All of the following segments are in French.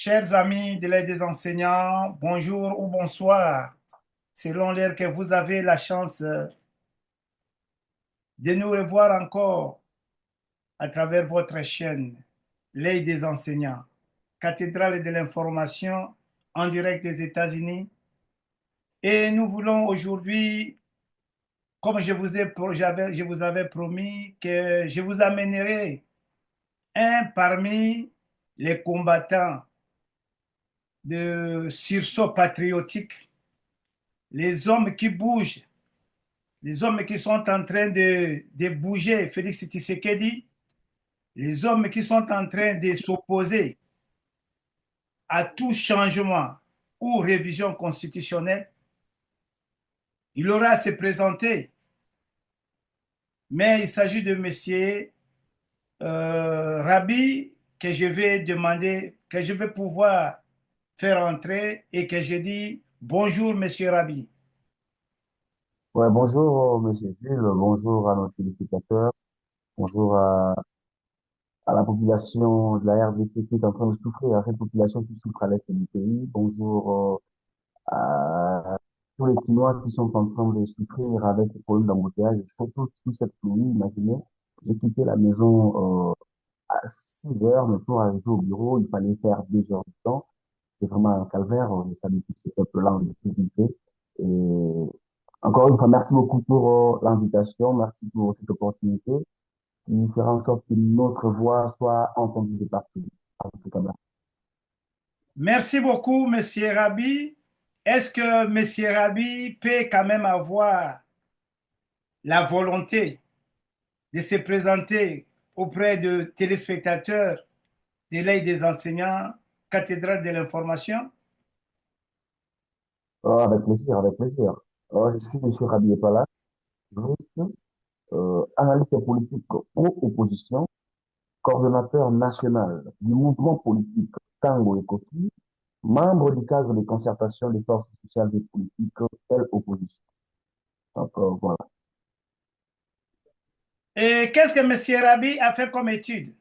Chers amis de l'aide des enseignants, bonjour ou bonsoir, selon l'heure que vous avez la chance de nous revoir encore à travers votre chaîne, l'aide des enseignants, cathédrale de l'information en direct des États-Unis. Et nous voulons aujourd'hui, comme je vous avais promis, que je vous amènerai un parmi les combattants de sursaut patriotique, les hommes qui bougent, les hommes qui sont en train de bouger, Félix Tshisekedi, les hommes qui sont en train de s'opposer à tout changement ou révision constitutionnelle, il aura à se présenter. Mais il s'agit de M. Rabi que je vais demander, que je vais pouvoir faire entrer et que je dis bonjour, Monsieur Rabi. Ouais, bonjour, Monsieur Jules, bonjour à nos téléspectateurs, bonjour à la population de la RDC qui est en train de souffrir, à cette population qui souffre à l'est du pays, bonjour à tous les Chinois qui sont en train de souffrir avec ces problèmes d'embouteillage, surtout sous cette pluie. Imaginez, j'ai quitté la maison à 6 heures, mais pour arriver au bureau, il fallait faire 2 heures de temps. C'est vraiment un calvaire, je salue tous ces peuples-là en difficulté. Et encore une fois, merci beaucoup pour l'invitation, merci pour cette opportunité qui fera en sorte que notre voix soit entendue de partout. En tout cas, merci. Merci beaucoup, Monsieur Rabi. Est-ce que Monsieur Rabi peut quand même avoir la volonté de se présenter auprès de téléspectateurs de l'œil des enseignants, cathédrale de l'information? Avec plaisir, avec plaisir. Je suis M. Rabi Epala, juriste, analyste politique pro-opposition, coordonnateur national du mouvement politique Tango et Koki, membre du cadre de concertation des forces sociales et politiques, telle opposition. Donc, voilà. Et qu'est-ce que Monsieur Rabi a fait comme étude?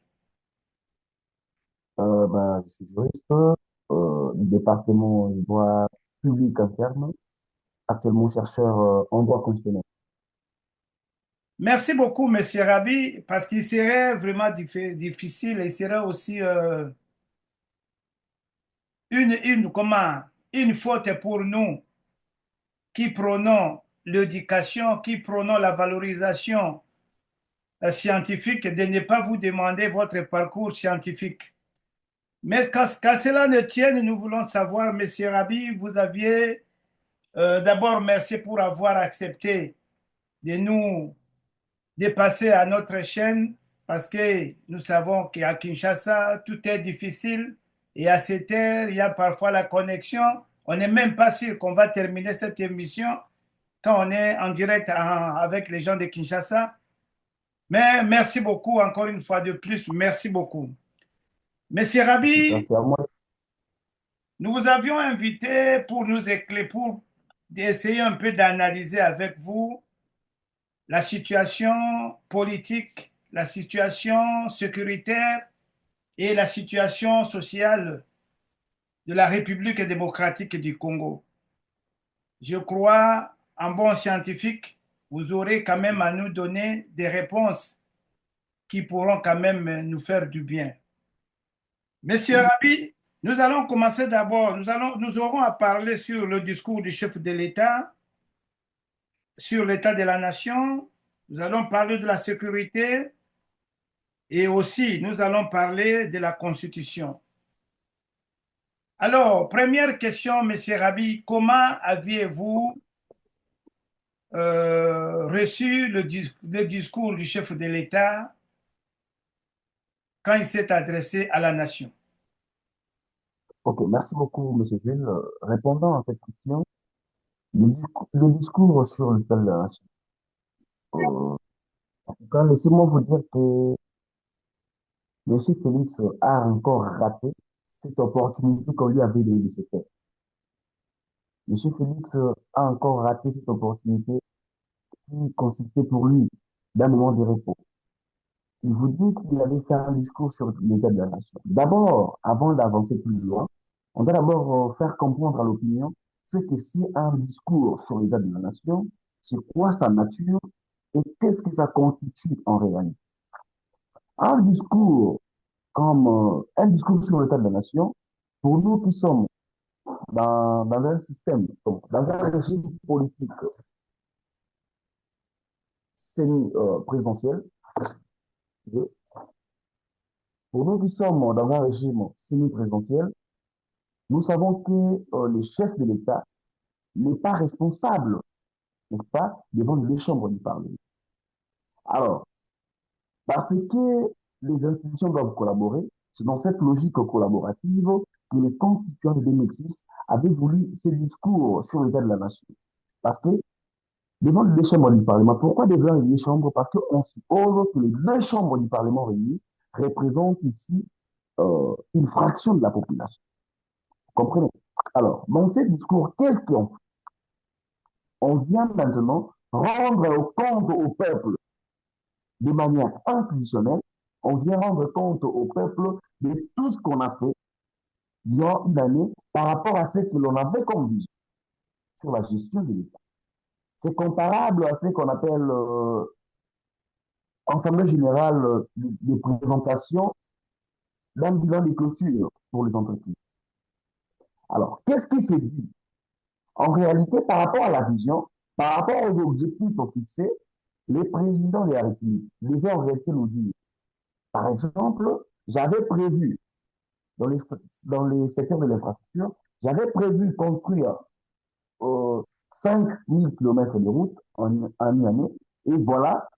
Ben, je suis juriste du département du droit public interne, actuellement chercheur en droit constitutionnel. Merci beaucoup, Monsieur Rabi, parce qu'il serait vraiment difficile et il serait aussi une faute pour nous qui prônons l'éducation, qui prônons la valorisation scientifique, de ne pas vous demander votre parcours scientifique. Mais qu'à cela ne tienne, nous voulons savoir, Monsieur Rabi, vous aviez d'abord merci pour avoir accepté de nous dépasser à notre chaîne parce que nous savons qu'à Kinshasa, tout est difficile et à cette heure, il y a parfois la connexion. On n'est même pas sûr qu'on va terminer cette émission quand on est en direct avec les gens de Kinshasa. Mais merci beaucoup, encore une fois de plus, merci beaucoup. Monsieur Rabi, Merci à moi. nous vous avions invité pour nous éclairer, pour essayer un peu d'analyser avec vous la situation politique, la situation sécuritaire et la situation sociale de la République démocratique du Congo. Je crois, en bon scientifique, vous aurez quand même à nous donner des réponses qui pourront quand même nous faire du bien. Monsieur Oui, Rabi, nous allons commencer d'abord, nous aurons à parler sur le discours du chef de l'État, sur l'état de la nation, nous allons parler de la sécurité et aussi nous allons parler de la Constitution. Alors, première question, Monsieur Rabi, comment aviez-vous reçu le discours du chef de l'État quand il s'est adressé à la nation? ok, merci beaucoup, Monsieur Jules. Répondant à cette question, le discours sur le plan de la nation. Euh, En tout cas, laissez-moi vous dire que Monsieur Félix a encore raté cette opportunité qu'on lui avait donnée de se faire. Monsieur Félix a encore raté cette opportunité qui consistait pour lui d'un moment de repos. Il vous dit qu'il allait faire un discours sur l'état de la nation. D'abord, avant d'avancer plus loin, On doit d'abord faire comprendre à l'opinion ce que c'est un discours sur l'état de la nation, c'est quoi sa nature et qu'est-ce que ça constitue en réalité. Un discours un discours sur l'état de la nation, pour nous qui sommes dans un système, donc dans un régime politique semi-présidentiel, pour nous qui sommes dans un régime semi-présidentiel, nous savons que le chef de l'État n'est pas responsable, n'est-ce pas, devant les chambres du Parlement. Alors, parce que les institutions doivent collaborer, c'est dans cette logique collaborative que les constituants de 2006 avaient voulu ce discours sur l'état de la nation. Parce que devant les deux chambres du Parlement, pourquoi devant les deux chambres? Parce qu'on suppose que les deux chambres du Parlement réunies représentent ici une fraction de la population. Vous comprenez? Alors, dans ce discours, qu'est-ce qu'on fait? On vient maintenant rendre compte au peuple de manière inconditionnelle, on vient rendre compte au peuple de tout ce qu'on a fait durant une année par rapport à ce que l'on avait comme vision sur la gestion de l'État. C'est comparable à ce qu'on appelle ensemble général de présentation d'un bilan de clôture pour les entreprises. Alors, qu'est-ce qui s'est dit? En réalité, par rapport à la vision, par rapport aux objectifs fixés, les présidents de la République devaient en réalité nous dire, par exemple, j'avais prévu dans les secteurs de l'infrastructure, j'avais prévu construire 5000 km de route en une année, et voilà,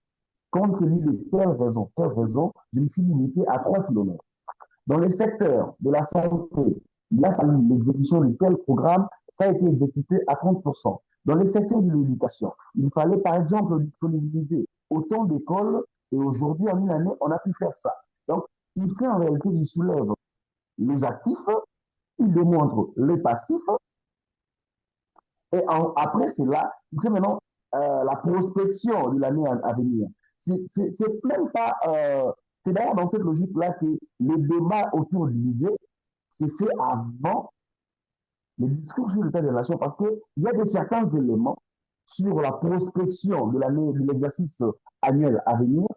compte tenu de telle raison, je me suis limité à 3 km. Dans le secteur de la santé, il a fallu l'exécution de tel programme, ça a été exécuté à 30%. Dans le secteur de l'éducation, il fallait par exemple disponibiliser autant d'écoles et aujourd'hui, en une année, on a pu faire ça. Donc, il fait en réalité, il soulève les actifs, il démontre les passifs et après cela, il fait maintenant la prospection de l'année à venir. C'est même pas. C'est d'ailleurs dans cette logique-là que le débat autour du budget s'est fait avant le discours sur l'état de la nation parce qu'il y a de certains éléments sur la prospection de l'année, de l'exercice annuel à venir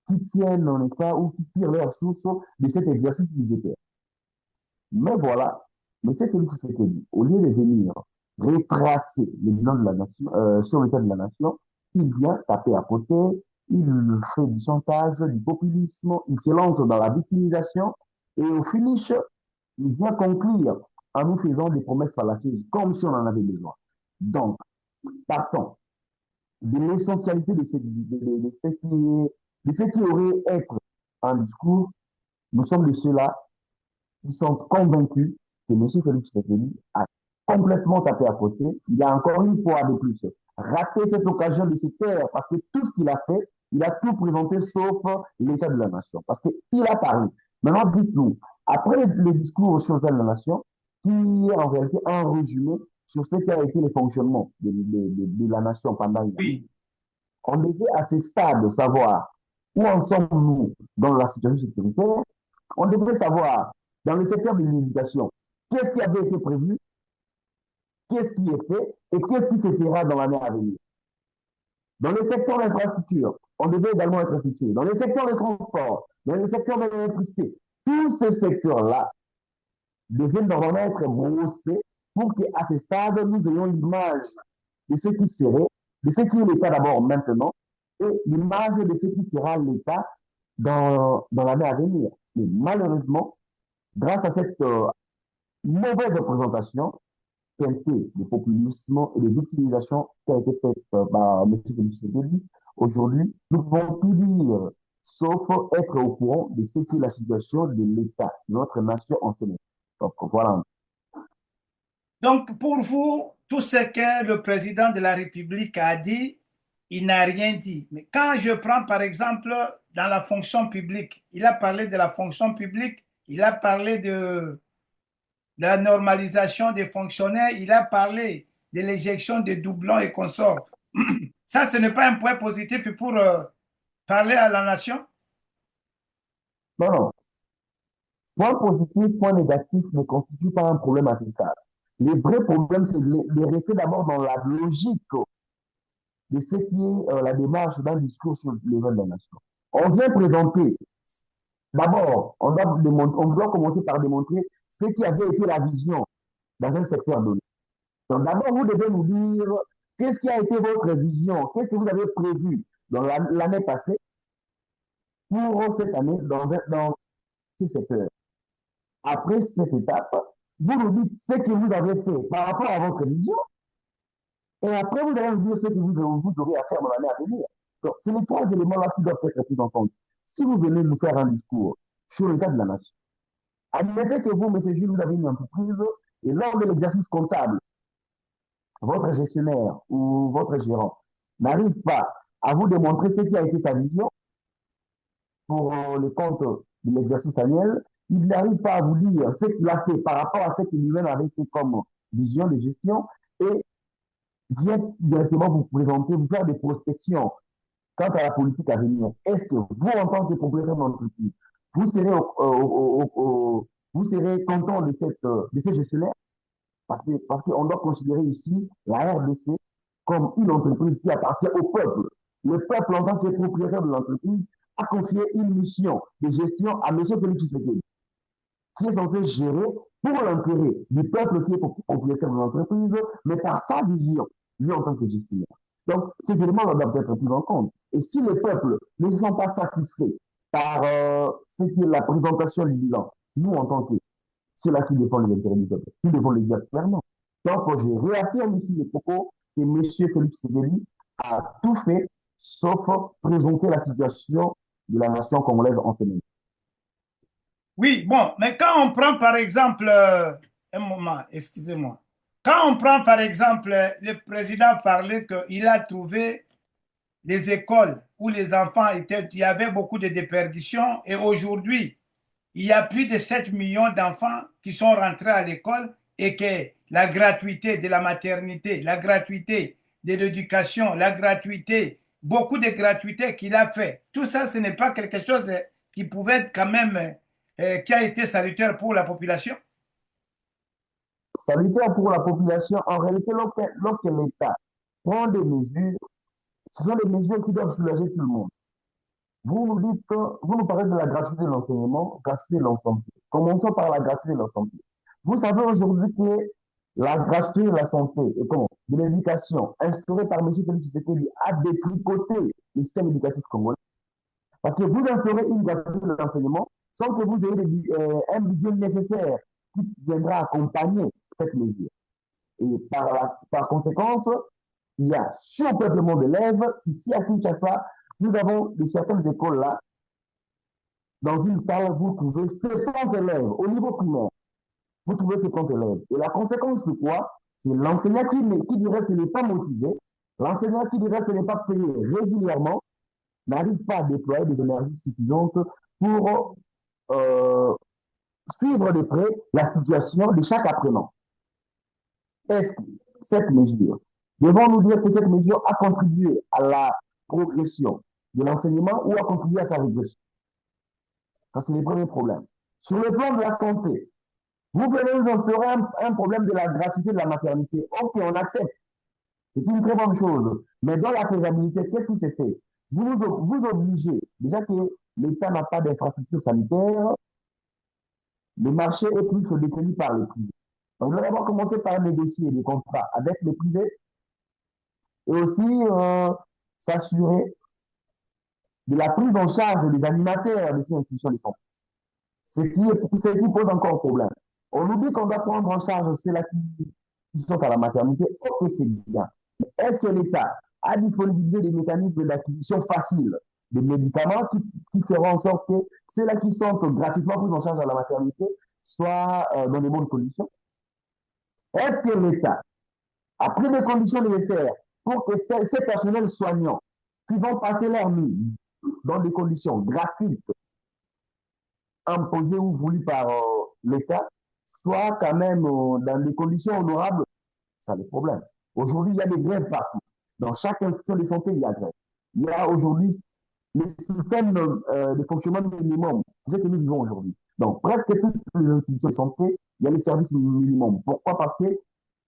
qui tiennent en état ou qui tirent leur source de cet exercice budgétaire. Mais voilà, M. Félix Tshisekedi, au lieu de venir retracer le bilan de la nation, sur l'état de la nation, il vient taper à côté, il fait du chantage, du populisme, il se lance dans la victimisation et au finish, il vient conclure en nous faisant des promesses fallacieuses comme si on en avait besoin. Donc, partons de l'essentialité de ce qui aurait être un discours, nous sommes de ceux-là qui sont convaincus que M. Félix Tshisekedi a complètement tapé à côté. Il a encore une fois de plus raté cette occasion de se taire parce que tout ce qu'il a fait, il a tout présenté sauf l'état de la nation. Parce qu'il a parlé. Maintenant, dites-nous, après le discours sur l'état de la nation, qui est en réalité un résumé sur ce qui a été le fonctionnement de la nation pendant une année, Oui. on devait à ce stade savoir où en sommes-nous dans la situation sécuritaire. On devrait savoir, dans le secteur de l'éducation, qu'est-ce qui avait été prévu, qu'est-ce qui est fait et qu'est-ce qui se fera dans l'année à venir. Dans le secteur de l'infrastructure, on devait également être fixé. Dans le secteur des transports, dans le secteur de l'électricité, tous ces secteurs-là devaient normalement être brossés pour qu'à ce stade, nous ayons l'image de ce qui serait, de ce qui est l'État d'abord maintenant, et l'image de ce qui sera l'État dans l'année à venir. Mais malheureusement, grâce à cette mauvaise représentation, qualité de populisme et de victimisation qui a été faite par M. Tshisekedi, aujourd'hui, nous pouvons tout dire, sauf être au courant de ce qu'est la situation de l'État, de notre nation en ce moment. Donc voilà. Donc, pour vous, tout ce que le président de la République a dit, il n'a rien dit. Mais quand je prends, par exemple, dans la fonction publique, il a parlé de la fonction publique, il a parlé de la normalisation des fonctionnaires, il a parlé de l'éjection des doublons et consorts. Ça, ce n'est pas un point positif pour parler à la nation? Non, non. Point positif, point négatif ne constitue pas un problème à ce stade. Le vrai problème, c'est de rester d'abord dans la logique de ce qui est la démarche d'un discours sur l'événement de la nation. On vient présenter, d'abord, on doit commencer par démontrer ce qui avait été la vision dans un secteur donné. Donc d'abord, vous devez nous dire qu'est-ce qui a été votre vision, qu'est-ce que vous avez prévu dans l'année passée pour cette année dans ce secteur. Après cette étape, vous nous dites ce que vous avez fait par rapport à votre vision, et après vous allez nous dire ce que vous aurez à faire dans l'année à venir. Donc, c'est les trois éléments-là qui doivent être pris en compte. Si vous venez nous faire un discours sur l'état de la nation, admettez que vous, M. Gilles, vous avez une entreprise, et lors de l'exercice comptable, votre gestionnaire ou votre gérant n'arrive pas à vous démontrer ce qui a été sa vision pour le compte de l'exercice annuel, il n'arrive pas à vous dire ce qu'il a fait par rapport à ce qu'il lui-même avait fait comme vision de gestion et vient directement vous présenter, vous faire des prospections quant à la politique à venir. Est-ce que vous, en tant que propriétaire d'entreprise, vous serez content de ce gestionnaire? Parce qu'on doit considérer ici la RDC comme une entreprise qui appartient au peuple. Le peuple, en tant que propriétaire de l'entreprise, a confié une mission de gestion à M. Félix Tshisekedi, qui est censé gérer pour l'intérêt du peuple qui est propriétaire de l'entreprise, mais par sa vision, lui en tant que gestionnaire. Donc, ces éléments doivent être pris en compte. Et si le peuple ne se sent pas satisfait par ce qui est la présentation du bilan, nous, en tant que ceux-là qui défendent les intérêts du peuple, nous devons le dire clairement. Donc, je réaffirme ici les propos que M. Félix Tshisekedi a tout fait, sauf présenter la situation de la nation congolaise en ce moment. Oui, bon, mais quand on prend par exemple, un moment, excusez-moi, quand on prend par exemple, le président parlait qu'il a trouvé des écoles où les enfants étaient, il y avait beaucoup de déperditions et aujourd'hui, il y a plus de 7 millions d'enfants qui sont rentrés à l'école et que la gratuité de la maternité, la gratuité de l'éducation, la gratuité, beaucoup de gratuité qu'il a fait, tout ça, ce n'est pas quelque chose qui pouvait être quand même, qui a été salutaire pour la population. Salutaire pour la population, en réalité, lorsque l'État prend des mesures, ce sont des mesures qui doivent soulager tout le monde. Vous nous dites, vous nous parlez de la gratuité de l'enseignement, gratuité de l'ensemble. Commençons par la gratuité de l'ensemble. Vous savez aujourd'hui que la gratuité de la santé et comment, de l'éducation instaurée par M. Félix Tshisekedi a détricoté le système éducatif congolais. Parce que vous instaurez une gratuité de l'enseignement sans que vous ayez un budget nécessaire qui viendra accompagner cette mesure. Et par conséquence, il y a surpeuplement d'élèves. Ici à Kinshasa, nous avons de certaines écoles là, dans une salle, vous trouvez 70 élèves au niveau primaire. Vous trouvez 70 élèves. Et la conséquence, c'est quoi? C'est l'enseignant qui du reste n'est pas motivé, l'enseignant qui du reste n'est pas payé régulièrement, n'arrive pas à déployer des énergies suffisantes pour suivre de près la situation de chaque apprenant. Est-ce que cette mesure, devons-nous dire que cette mesure a contribué à la progression de l'enseignement ou a contribué à sa régression? Ça, c'est le premier problème. Sur le plan de la santé, vous venez nous instaurer un problème de la gratuité de la maternité. Ok, on accepte. C'est une très bonne chose. Mais dans la faisabilité, qu'est-ce qui s'est fait? Vous obligez, déjà que l'État n'a pas d'infrastructure sanitaire, le marché est plus détenu par les privés. Donc, vous allez d'abord commencer par négocier des contrats avec les privés et aussi s'assurer de la prise en charge des animateurs de ces institutions de santé. Ce qui pose encore problème. On nous dit qu'on doit prendre en charge ceux-là qui sont à la maternité. Ok, c'est bien. Mais est-ce que l'État a disponibilisé des mécanismes d'acquisition faciles des médicaments qui feront en sorte que ceux-là qui sont gratuitement pris en charge à la maternité soient dans de bonnes conditions? Est-ce que l'État a pris les conditions nécessaires pour que ces personnels soignants qui vont passer leur nuit dans des conditions gratuites, imposées ou voulues par l'État, soient quand même dans des conditions honorables? Ça, le problème. Aujourd'hui, il y a des grèves partout. Dans chaque institution de santé, il y a grève. Il y a aujourd'hui le système de fonctionnement minimum, c'est ce que nous vivons aujourd'hui. Donc, presque toutes les institutions de santé, il y a les services minimums. Pourquoi? Parce que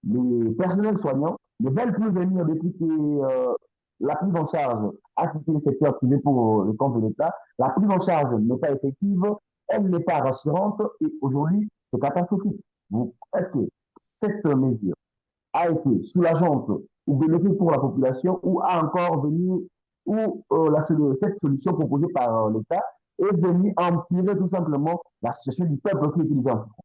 les personnels soignants ne veulent plus venir depuis que la prise en charge a quitté le secteur privé pour le compte de l'État. La prise en charge n'est pas effective, elle n'est pas rassurante et aujourd'hui, c'est catastrophique. Est-ce que cette mesure a été soulageante ou bénéfique pour la population ou a encore venu, ou cette solution proposée par l'État est venue empirer tout simplement la situation du peuple qui est utilisé en France.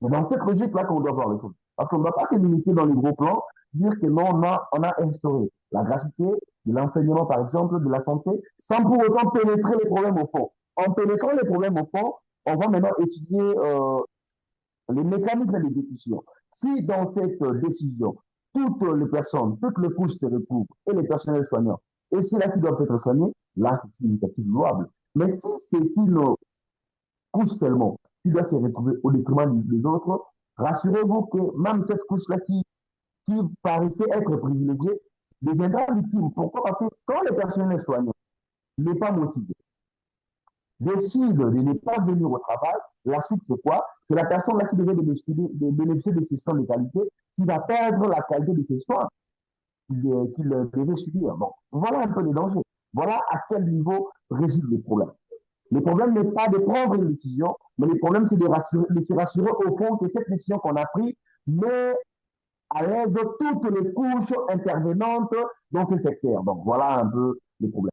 C'est dans cette logique-là qu'on doit voir les choses. Parce qu'on ne doit pas se limiter dans les gros plans, dire que non, on a instauré la gratuité de l'enseignement, par exemple, de la santé, sans pour autant pénétrer les problèmes au fond. En pénétrant les problèmes au fond, on va maintenant étudier les mécanismes d'exécution. Si dans cette décision, toutes les personnes, toutes les couches se retrouvent et les personnels soignants, et c'est là qu'ils doivent être soignés, là, c'est une initiative louable. Mais si c'est une couche seulement qui doit se retrouver au détriment des autres, rassurez-vous que même cette couche-là qui paraissait être privilégiée deviendra victime. Pourquoi? Parce que quand le personnel soignant n'est pas motivé, décide de ne pas venir au travail, la suite c'est quoi? C'est la personne là qui devait bénéficier de ses soins de qualité qui va perdre la qualité de ses soins qu'il devait subir. Bon, voilà un peu les dangers. Voilà à quel niveau réside le problème. Le problème n'est pas de prendre une décision, mais le problème c'est de se rassurer au fond que cette décision qu'on a prise met à l'aise toutes les couches intervenantes dans ce secteur. Donc voilà un peu le problème.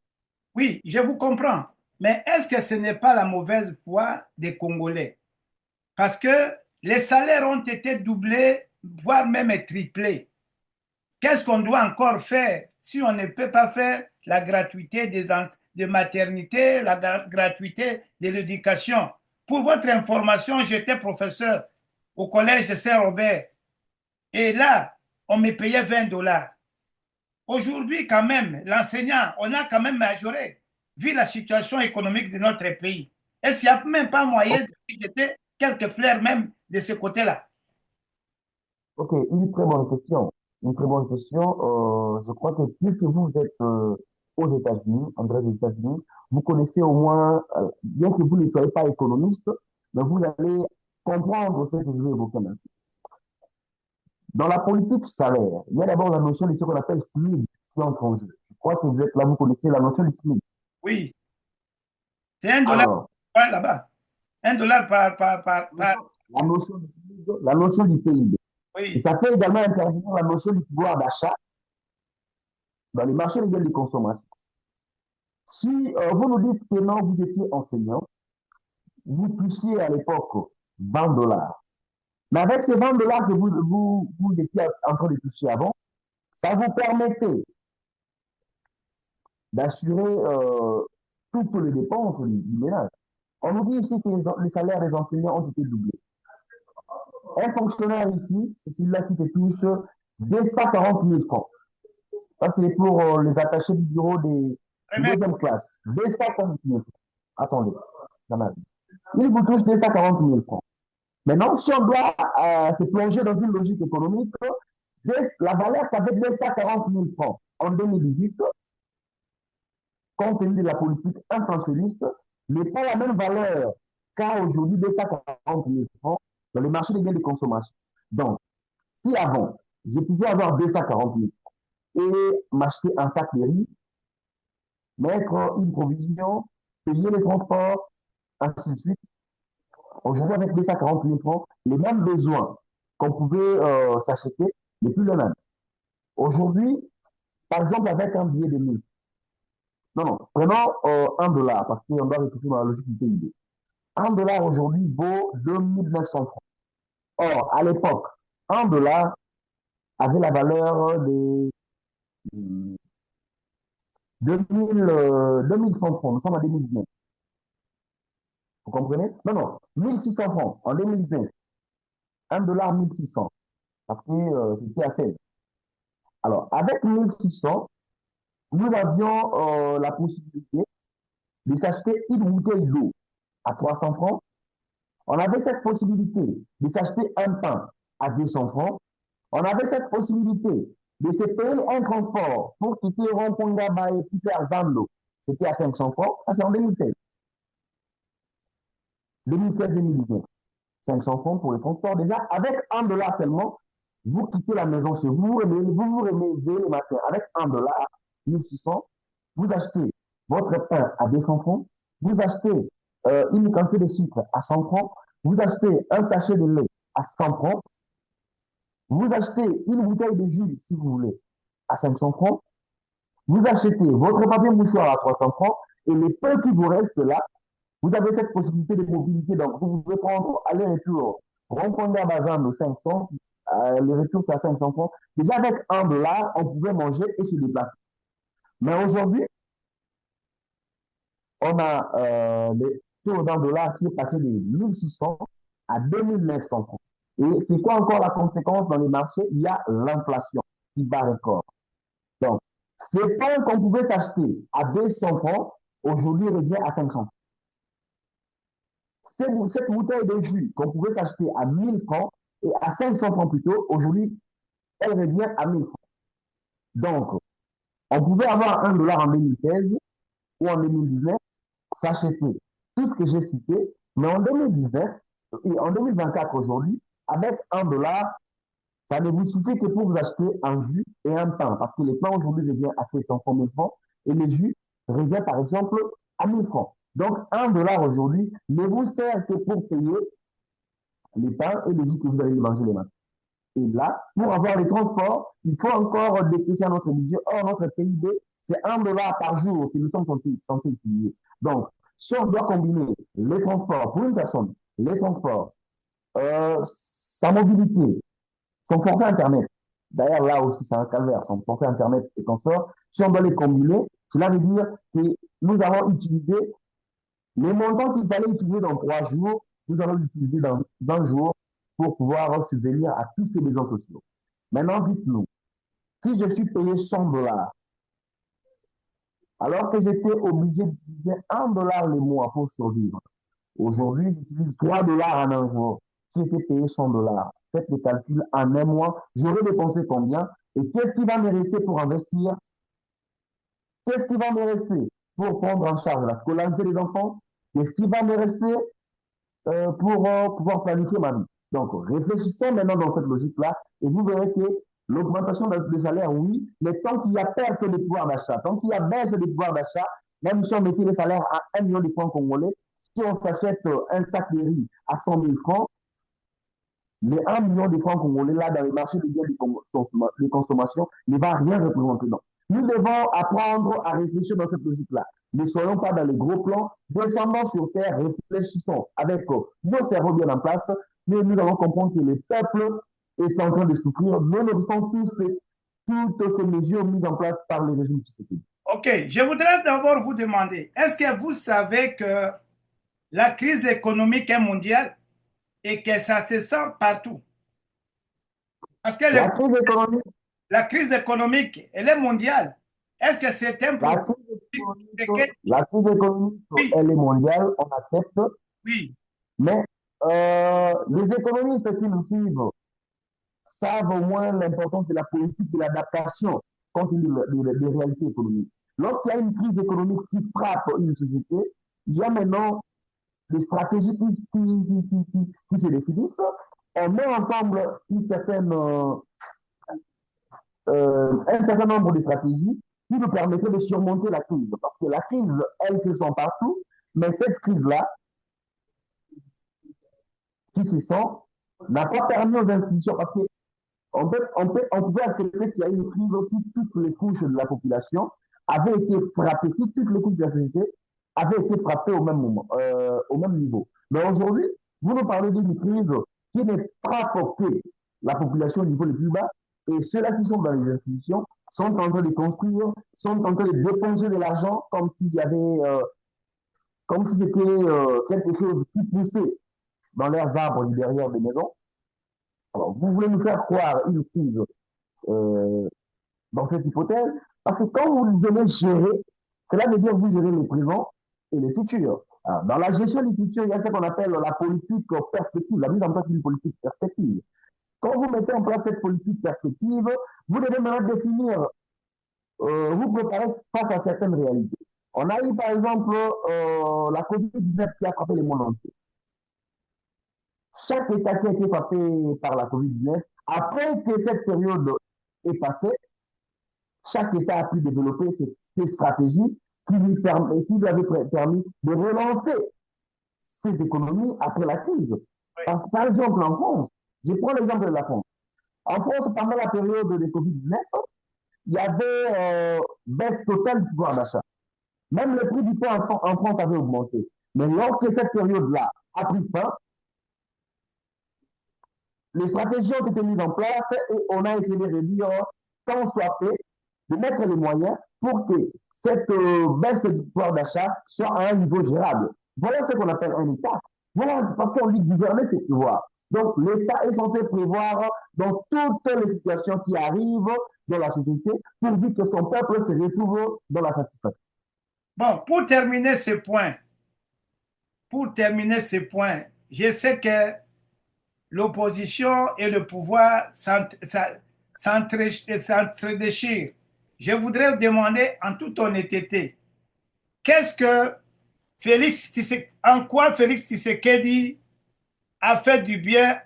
Oui, je vous comprends. Mais est-ce que ce n'est pas la mauvaise foi des Congolais? Parce que les salaires ont été doublés, voire même triplés. Qu'est-ce qu'on doit encore faire si on ne peut pas faire la gratuité de maternité, la gratuité de l'éducation? Pour votre information, j'étais professeur au collège de Saint-Robert et là, on me payait 20 $. Aujourd'hui, quand même, l'enseignant, on a quand même majoré, vu la situation économique de notre pays. Est-ce qu'il n'y a même pas moyen de jeter quelques fleurs même de ce côté-là? Ok, une très bonne question. Une très bonne question. Je crois que puisque vous êtes aux États-Unis, en droit des États-Unis, vous connaissez au moins, bien que vous ne soyez pas économiste, mais vous allez comprendre ce que je vais évoquer maintenant. Dans la politique salaire, il y a d'abord la notion de ce qu'on appelle SMIC qui entre en jeu. Je crois que vous êtes là, vous connaissez la notion du SMIC. Oui, c'est 1 $ Alors, là-bas. 1 $ la notion du SMIC, la notion du PIB. Et Oui, ça fait également intervenir la notion du pouvoir d'achat dans les marchés des biens de consommation. Si vous nous dites que non, vous étiez enseignant, vous touchiez à l'époque 20 $. Mais avec ces 20 $ que vous étiez en train de toucher avant, ça vous permettait d'assurer toutes les dépenses du ménage. On nous dit ici que les salaires des enseignants ont été doublés. Un fonctionnaire ici, c'est celui-là qui te touche 240 000 francs. Ça, c'est pour les attachés du bureau très de bien. deuxième classe. 240 000 francs. Attendez, dans ma vie. Il vous touche 240 000 francs. Maintenant, si on doit se plonger dans une logique économique, la valeur qu'avait 240 000 francs en 2018, compte tenu de la politique inflationniste, n'est pas la même valeur qu'à aujourd'hui 240 000 francs dans le marché des biens de consommation. Donc, si avant, je pouvais avoir 240 000 francs et m'acheter un sac de riz, mettre une provision, payer les transports, ainsi de suite, aujourd'hui, avec 240 000 francs, les mêmes besoins qu'on pouvait s'acheter n'est plus le même. Aujourd'hui, par exemple, avec un billet de 1000, non, non, prenons 1 $, parce qu'on doit réfléchir dans la logique du PIB. 1 $ aujourd'hui vaut 2900 francs. Or, à l'époque, 1 $ avait la valeur de 2100 francs. Nous sommes en 2019. Vous comprenez? Non, non, 1600 francs en 2020. 1 $ 1600. Parce que c'était à 16. Alors, avec 1600, nous avions la possibilité de s'acheter une bouteille d'eau à 300 francs. On avait cette possibilité de s'acheter un pain à 200 francs. On avait cette possibilité de se payer un transport pour quitter Rompongaba et quitter Zando. C'était à 500 francs. Ça, c'est en 2016. 2016-2019. 500 francs pour le transport. Déjà, avec 1 dollar seulement, vous quittez la maison chez vous, vous réveillez le matin avec 1 dollar, 1600, vous achetez votre pain à 200 francs, vous achetez une quantité de sucre à 100 francs, vous achetez un sachet de lait à 100 francs, vous achetez une bouteille de jus, si vous voulez, à 500 francs, vous achetez votre papier mouchoir à 300 francs, et les peu qui vous restent là, vous avez cette possibilité de mobilité. Donc, vous pouvez prendre aller-retour. Rond-point Bazan 500, le retour c'est à 500 francs. Déjà, avec 1 dollar, on pouvait manger et se déplacer. Mais aujourd'hui, on a le taux d'1 dollar qui est passé de 1600 à 2900 francs. Et c'est quoi encore la conséquence dans les marchés? Il y a l'inflation qui bat record. Donc, ce pain qu'on pouvait s'acheter à 200 francs, aujourd'hui revient à 500. Cette bouteille de jus qu'on pouvait s'acheter à 1000 francs et à 500 francs plutôt, aujourd'hui, elle revient à 1000 francs. Donc, on pouvait avoir 1 dollar en 2016 ou en 2019, s'acheter tout ce que j'ai cité, mais en 2019 et en 2024 aujourd'hui, avec 1 dollar, ça ne vous suffit que pour vous acheter un jus et un pain, parce que le pain aujourd'hui revient à 700 francs et le jus revient par exemple à 1000 francs. Donc 1 dollar aujourd'hui ne vous sert que pour payer les pains et les jus que vous allez manger le matin. Et là, pour avoir les transports, il faut encore décaisser notre budget. Or, notre PIB, c'est 1 dollar par jour que nous sommes censés utiliser. Donc, si on doit combiner les transports pour une personne, les transports, sa mobilité, son forfait Internet, d'ailleurs là aussi c'est un calvaire, son forfait Internet et consort, si on doit les combiner, cela veut dire que nous avons utilisé les montants qu'il fallait utiliser dans 3 jours, nous allons l'utiliser dans 20 jours pour pouvoir subvenir à tous ces besoins sociaux. Maintenant, dites-nous, si je suis payé 100 dollars, alors que j'étais obligé d'utiliser 1 dollar le mois pour survivre, aujourd'hui j'utilise 3 dollars en un jour, si j'étais payé 100 dollars, faites le calcul en un mois, j'aurais dépensé combien et qu'est-ce qui va me rester pour investir? Qu'est-ce qui va me rester pour prendre en charge la scolarité des enfants? Qu'est-ce qui va me rester pour pouvoir planifier ma vie. Donc, réfléchissons maintenant dans cette logique-là et vous verrez que l'augmentation des salaires, oui, mais tant qu'il y a perte de pouvoir d'achat, tant qu'il y a baisse de pouvoir d'achat, même si on mettait les salaires à 1 million de francs congolais, si on s'achète un sac de riz à 100 000 francs, les 1 million de francs congolais là dans les marchés de biens de consommation ne va rien représenter. Donc, nous devons apprendre à réfléchir dans cette logique-là. Ne soyons pas dans les gros plans, descendons sur terre, réfléchissons avec nos cerveaux bien en place, mais nous allons comprendre que le peuple est en train de souffrir, nonobstant toutes ces mesures mises en place par le régime Tshisekedi. Ok, je voudrais d'abord vous demander, est-ce que vous savez que la crise économique est mondiale et que ça se sent partout? Parce que La crise économique, la crise économique, elle est mondiale. Est-ce que c'est un la problème? crise économique, Que- la crise économique, Oui, elle est mondiale, on accepte, oui. mais les économistes qui nous suivent savent au moins l'importance de la politique de l'adaptation compte tenu des réalités économiques. Lorsqu'il y a une crise économique qui frappe une société, il y a maintenant des stratégies qui se définissent. On met ensemble un certain nombre de stratégies qui nous permettraient de surmonter la crise. Parce que la crise, elle se sent partout, mais cette crise-là, qui se sent, n'a pas permis aux institutions, parce que on pouvait accepter qu'il y a une crise aussi, toutes les couches de la population avaient été frappées, si toutes les couches de la société avaient été frappées au même moment, au même niveau. Mais aujourd'hui, vous nous parlez d'une crise qui ne frappe que la population au niveau le plus bas, et ceux-là qui sont dans les institutions sont en train de construire, sont en train de dépenser de l'argent comme s'il y avait, comme si c'était quelque chose qui poussait dans leurs arbres derrière des maisons. Alors, vous voulez nous faire croire une crise euh, dans cette hypothèse, parce que quand vous venez gérer, cela veut dire que vous gérez le présent et le futur. Alors, dans la gestion du futur, il y a ce qu'on appelle la politique perspective, la mise en place d'une politique perspective. Quand vous mettez en place cette politique perspective, vous devez maintenant définir, vous préparer face à certaines réalités. On a eu par exemple la COVID-19 qui a frappé le monde entier. chaque État qui a été frappé par la COVID-19, après que cette période est passée, chaque État a pu développer ces stratégies qui lui avaient permis de relancer ses économies après la crise. Parce que, par exemple, en France, je prends l'exemple de la France. En France, pendant la période de COVID-19, il y avait baisse totale du pouvoir d'achat. Même le prix du pain en France avait augmenté. Mais lorsque cette période-là a pris fin, les stratégies ont été mises en place et on a essayé de réduire tant soit fait, de mettre les moyens pour que cette baisse du pouvoir d'achat soit à un niveau gérable. Voilà ce qu'on appelle un État. Voilà, parce qu'on dit gouverner, c'est prévoir. Donc, l'État est censé prévoir dans toutes les situations qui arrivent dans la société pour dire que son peuple se retrouve dans la satisfaction. Bon, pour terminer ce point, je sais que l'opposition et le pouvoir s'entredéchirent. Je voudrais demander en toute honnêteté, qu'est-ce que en quoi Félix Tshisekedi a fait du bien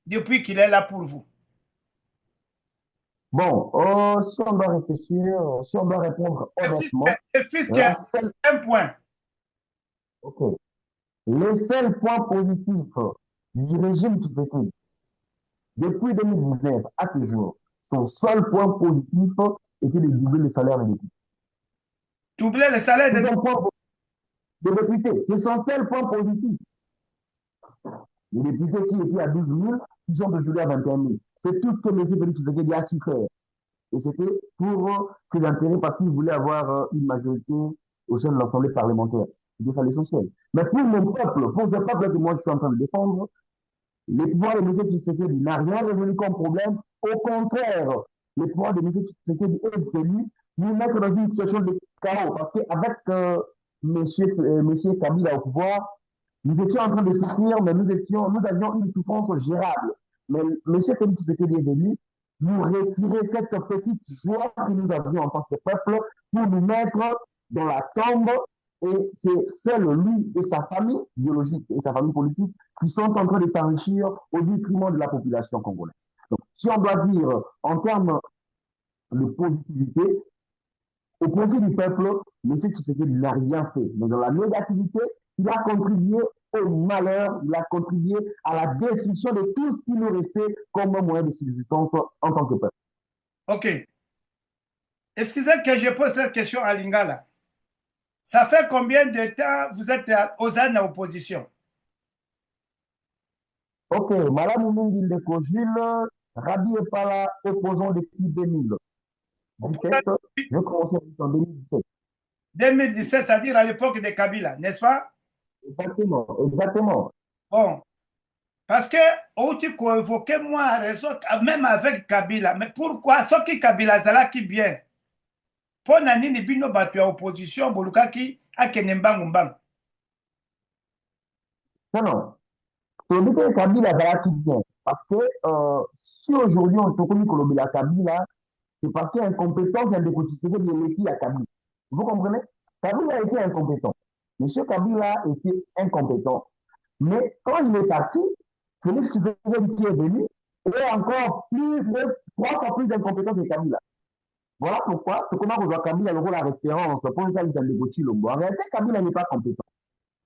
depuis qu'il est là pour vous? Bon, si on doit réfléchir, si on doit répondre honnêtement, Et fils, la seule, un point. ok, le seul point positif du régime Tshisekedi depuis 2019 à ce jour, son seul point positif était de doubler le salaire des députés. Doubler le salaire C'est des... un point de députés, c'est son seul point positif. Les députés qui étaient à 12 000, ils sont aujourd'hui à 21 000. C'est tout ce que M. Félix Tshisekedi a su faire. Et c'était pour ses intérêts parce qu'il voulait avoir une majorité au sein de l'Assemblée parlementaire. C'était ça l'essentiel. Mais pour mon peuple, pour ce peuple que moi je suis en train de défendre, le pouvoir de M. Tshisekedi n'a rien résolu comme problème. Au contraire, le pouvoir de M. Tshisekedi est venu nous mettre dans une situation de chaos. Parce qu'avec M. Kabila au pouvoir, nous étions en train de soutenir, mais nous avions une souffrance gérable. Mais M. Félix Tshisekedi est venu nous retirer cette petite joie que nous avions en tant que peuple pour nous mettre dans la tombe. Et c'est seul lui et sa famille biologique et sa famille politique qui sont en train de s'enrichir au détriment de la population congolaise. Donc, si on doit dire en termes de positivité, au profit du peuple, M. Tshisekedi n'a rien fait. Mais dans la négativité, il a contribué au malheur, il a contribué à la destruction de tout ce qui nous restait comme moyen de subsistance en tant que peuple. Ok. Excusez que je pose cette question à Lingala. Ça fait combien de temps vous êtes aux années d'opposition? Ok, Madame Mingi Ndeko Gilles, Rabi Epala, opposant depuis 2017. Je commençais en 2017. 2017, c'est-à-dire à l'époque de Kabila, n'est-ce pas? Exactement, exactement. Bon, parce que tu convoqué moi à raison, même avec Kabila. Mais pourquoi? Ce qui Kabila Zala qui bien. Pour nani ni bino batu ya opposition, bolukaki akene mbangu mbangu. Non, non. C'est dit que Kabila Zalaki bien. Parce que si aujourd'hui on te connaît Kolobila Kabila, c'est parce qu'il y a incompétence et décotisé de l'équipe à Kabila. Vous comprenez? Kabila a été incompétent. Monsieur Kabila était incompétent. Mais quand il est parti, Félix Tshisekedi qui est venu est encore plus, 3 fois plus incompétent que Kabila. Voilà pourquoi, ce qu'on a rejoint Kabila, le rôle la référence pour une salle de Lombo. En réalité, Kabila n'est pas compétent.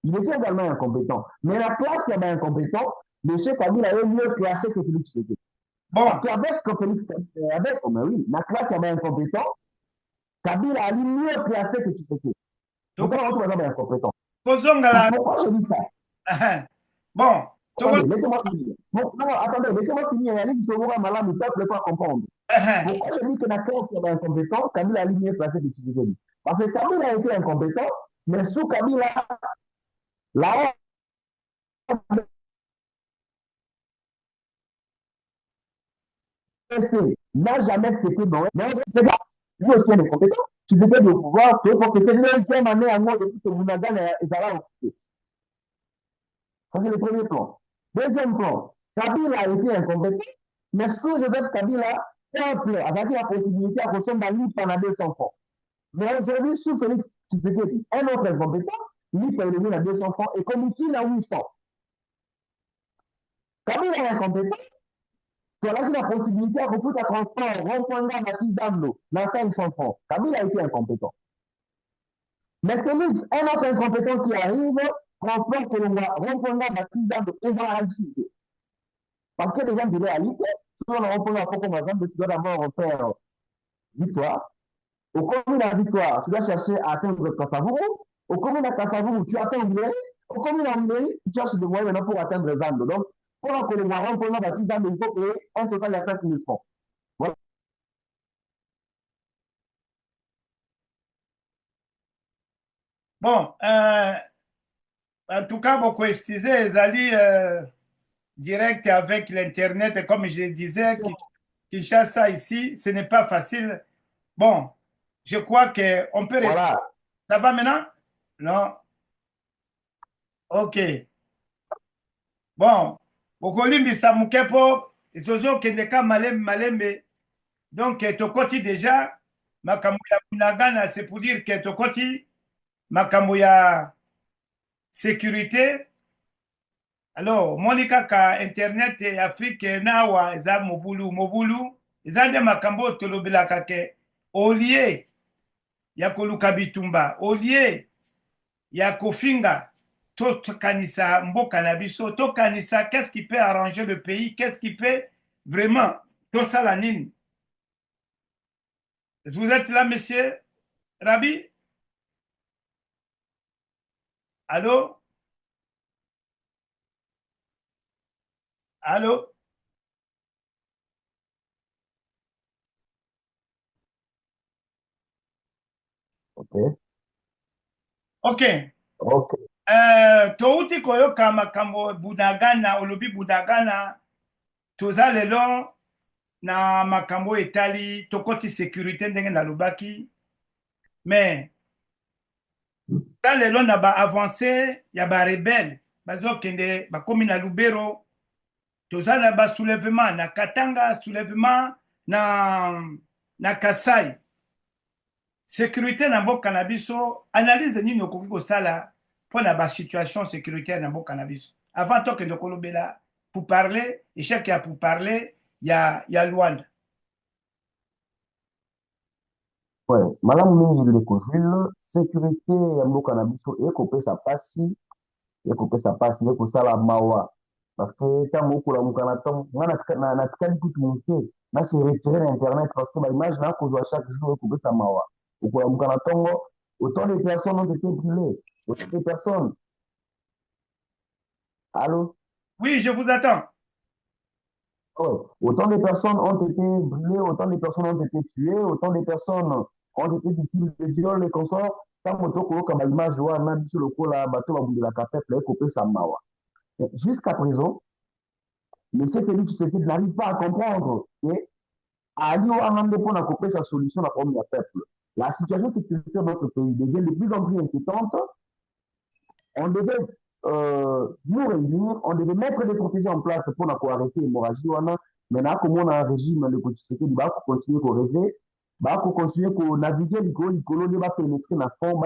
Il était également incompétent. Mais la classe qui est incompétent, M. Kabila est mieux classé que Félix Tshisekedi. Bon. Parce qu'avec Félix avec, oh, mais oui, la classe est incompétent, Kabila a mieux classé que Tshisekedi. Donc, on retrouve incompétent. Pourquoi je dis ça? Bon. Attendez, laissez-moi finir. Bon, non, attendez, laissez-moi finir. Il y a qui se voit malade, le peuple pas comprendre. Pourquoi je dis que la classe est incompétent, Kabila a mieux classé que Tshisekedi? Parce que Kabila a été incompétent, mais sous Kabila, la n'a jamais fêté Noël. Lui aussi est incompétent. Tu faisais le pouvoir, tu faut que tu aies une année en mode de tout le monde et ça va occuper. Ça, c'est le premier plan. Deuxième plan, Kabila a été incompétent, mais sous Joseph Kabila, peuple a eu la possibilité à recevoir l'IP pendant 200 francs. Mais aujourd'hui, sous Félix Tshisekedi, un autre incompétent, l'IP est élevé à 200 francs et Comité à 800. Kabila est incompétent. Tu as la possibilité de foutre à transport, rond-point Mathis Damno, dans 500 francs. Kabila a été incompétent. Mais Félix, un autre incompétent qui arrive, transport que l'on va rond-point Mathis Damno, et va à citer. Parce que les gens de réalité, si on a rond-point à Foko Mazambe, tu dois d'abord faire victoire. Au commun de la victoire, tu dois chercher à atteindre Kassavourou. Au commun de Kassavourou, tu atteins Mbé. Au commun de Mbé, tu cherches des moyens maintenant pour atteindre Zando. Donc, pour que les marins pour bâtir Zando, il faut payer un total de 5 000 francs. Voilà. Bon, en tout cas, beaucoup estiser, les alliés direct avec l'Internet, et comme je disais, qui cherche ça ici, ce n'est pas facile. Bon, je crois qu'on peut répondre. Voilà. Ça va maintenant? Non? Ok. Bon, okolimbisa mukepo tozokende ka malembe malembe donc tokoti déjà makambo ya bunagana, c'est pour dire que tokoti makambo ya sécurité. Alors omoni kaka internet ya afrique nawa eza mobulu mobulu eza nde makambo oyo tolobelaka ke olie ya koluka bitumba olie ya kofinga tokanisa mboka na biso tokanisa qu'est-ce qui peut arranger le pays, qu'est-ce qui peut vraiment tosala nini. Vous êtes là monsieur Rabi? Allô? Allô? Ok. Ok. Ok. Touti koyoka makambo bunagana olobi bunagana toza lelo na makambo etali tokoti sécurité ndenge nalobaki mais ta lelo na baavance ya barebele bazokende bakomi na lubero toza na basoulèvement na katanga soulèvement na kasai sécurité na mboka na biso analyse nini okoki kosala mpo na basituation sécuritaire na mboka na biso avant tokende kolobela pour parler échec ya pour parler ya Luanda. Ouais. Malamu mingi ndeko Jules, sécurité ya mboka na biso ekopesa pasi, ekopesa pasi, ekosala mawa. Parce que ntango okolamuka na ntango nga natikali kutu moke nase retire na internet parce que baimage nakozwa chaque jour ekopesa mawa. Okolamuka na ntongo autant de personnes ont été brûlées, autant de personnes. Allô? Oui, je vous attends. Ouais. Autant de personnes ont été brûlées, autant de personnes ont été tuées, autant de personnes ont été victimes de viols et consorts. Tant que tu as l'image, même sur le coup, là, bateau, la peuple, coupé sa mawa. Jusqu'à présent, M. Félix Tshisekedi n'arrive pas à comprendre et à aller pour couper sa solution à problème du peuple. La situation sécuritaire de notre pays devient de plus en plus inquiétante. On devait nous réunir, on devait mettre des stratégies en place pour arrêter l'hémorragie. Maintenant, comme on a un régime, le Tshisekedi, il va continuer à rêver, va continuer à naviguer, il va pénétrer dans la forme,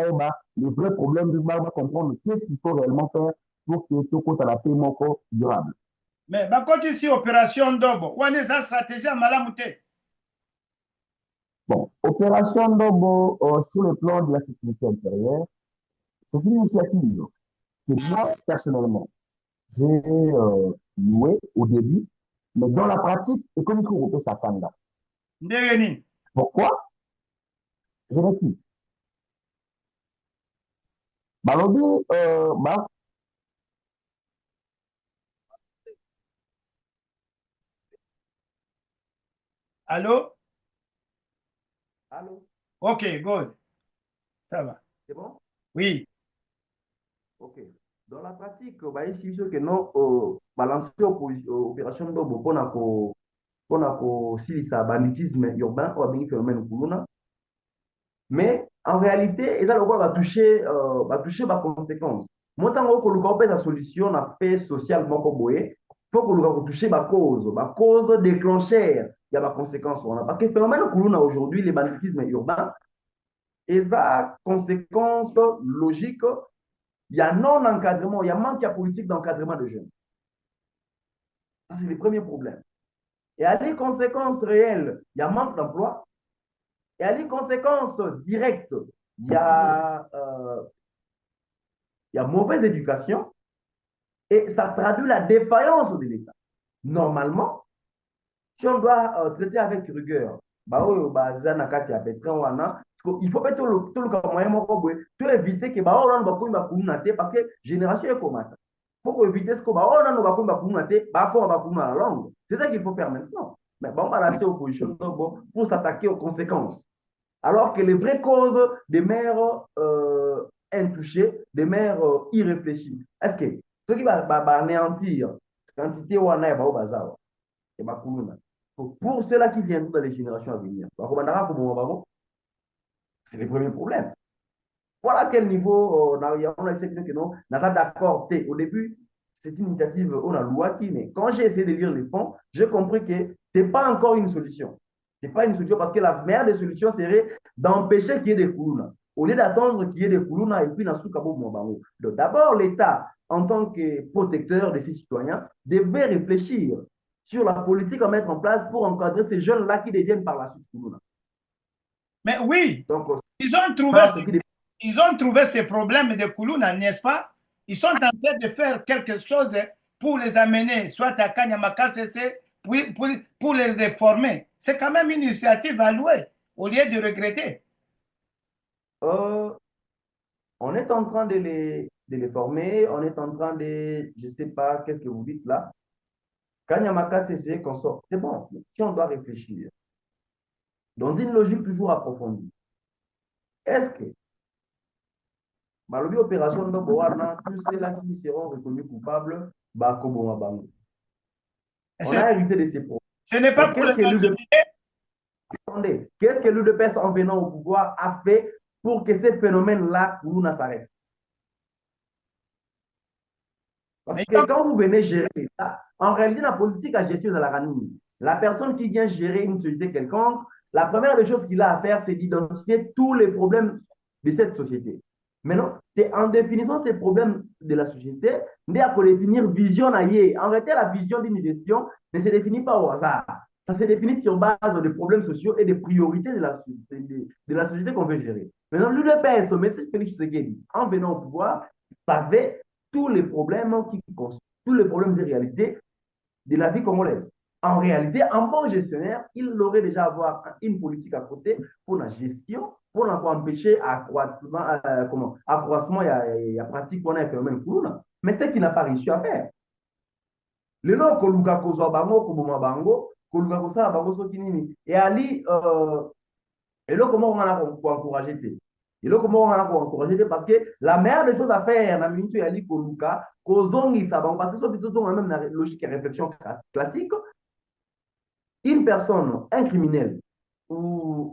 les vrais problèmes, il va comprendre qu'est-ce qu'il faut réellement faire pour que tout côté la paix durable. Mais bakoti ici opération Ndobo wana eza stratégie ya malamu te. Bon, opération Ndobo sur le plan de la sécurité intérieure, c'est une initiative que moi, personnellement, j'ai loué au début, mais dans la pratique, c'est comme il faut ça tanga. Ndenge nini? Pourquoi? Je m'explique. Balobi, Allô? allô? Ok, good. Ça va. C'est bon? Oui. Ok. Dans la pratique, bah, ici, ce que nous balancer opération Ndobo pour si ça banditisme urbain ou un phénomène kuluna. Mais en réalité, ils ont va toucher ma conséquence. Moi, tant que le la solution à paix sociale, il faut que le toucher ma cause déclenchère, il y a ma conséquence. Parce que le phénomène que l'on a aujourd'hui, le banditisme urbain, et ça, conséquence logique, il y a non-encadrement, il y a manque de politique d'encadrement de jeunes. Ça, c'est le premier problème. Et à les conséquences réelles, il y a manque d'emploi. Et à les conséquences directes, il y a, euh, il y a mauvaise éducation. Et ça traduit la défaillance de l'État. Normalement, si on doit traiter avec rigueur, bah oui, bah zana kati ya betran wana, il faut pas tout le moyen moko boy, tout éviter que bah on va pas kuna te parce que génération est comme ça. Faut éviter ce que bah on va pas kuna te, bah on va kuna la langue. C'est ça qu'il faut faire maintenant. Mais bon, on va lancer opposition bon, pour s'attaquer aux conséquences. Alors que les vraies causes des maires intouchées, des maires irréfléchis. Est-ce que ce qui va anéantir quantité wana ba bazar et ba kuluna pour ceux-là qui viennent dans les générations à venir. C'est le premier problème. Voilà à quel niveau on a essayé que non, n'a pas d'accord. Au début, c'est une initiative, on a loi qui, mais quand j'ai essayé de lire les fonds, j'ai compris que ce n'est pas encore une solution. Ce n'est pas une solution parce que la meilleure des solutions serait d'empêcher qu'il y ait des koulouna. Au lieu d'attendre qu'il y ait des koulouna et puis dans ce cas, donc d'abord, l'État, en tant que protecteur de ses citoyens, devait réfléchir sur la politique à mettre en place pour encadrer ces jeunes-là qui deviennent par la suite koulouna. Mais oui, Donc, ils ont trouvé, ça, ils ont trouvé ces problèmes de Koulouna, n'est-ce pas? Ils sont en train de faire quelque chose pour les amener, soit à Kanyamaka CC, pour les former. C'est quand même une initiative à louer, au lieu de regretter. euh, on est en train de les former, on est en train de, je ne sais pas, qu'est-ce que vous dites là. Quand Yamaka CC qu'on sort, c'est bon, si on doit réfléchir, dans une logique toujours approfondie, est-ce que, malgré l'opération de Boarna, tous ceux-là qui seront reconnus coupables, bah, on a hérité de ces problèmes. Ce n'est pas Donc, pour les intimider. Qu'est-ce que l'UDPS en venant au pouvoir a fait pour que ces phénomènes-là, nous s'arrêtent? Parce que quand vous venez gérer l'État, en réalité, la politique à gestion de la ranine, la personne qui vient gérer une société quelconque, la première des choses qu'il a à faire, c'est d'identifier tous les problèmes de cette société. Maintenant, c'est en définissant ces problèmes de la société, mais à définir vision ailleurs. En réalité, la vision d'une gestion ne se définit pas au hasard. Ça se définit sur base des problèmes sociaux et des priorités de la société qu'on veut gérer. Maintenant, l'UDPS, au message Félix Tshisekedi, en venant au pouvoir, savait tous les problèmes tous les problèmes de réalité de la vie congolaise. En réalité, un bon gestionnaire, il aurait déjà avoir une politique à côté pour la gestion, pour empêcher accroissement et pratique qu'on a un phénomène courant. Mais c'est qu'il n'a pas réussi à faire. Le nom Koluka Kozwa Bango, Kubuma Bango, Koluka Kosa Bango Sokinini, et Ali, et là, comment on a encouragé et là, comment on a encouragé parce que la meilleure des choses à faire, dans le Ali Koluka, Kozongi Sabango, parce que ça, c'est même la logique et réflexion classique. Une personne, un criminel, ou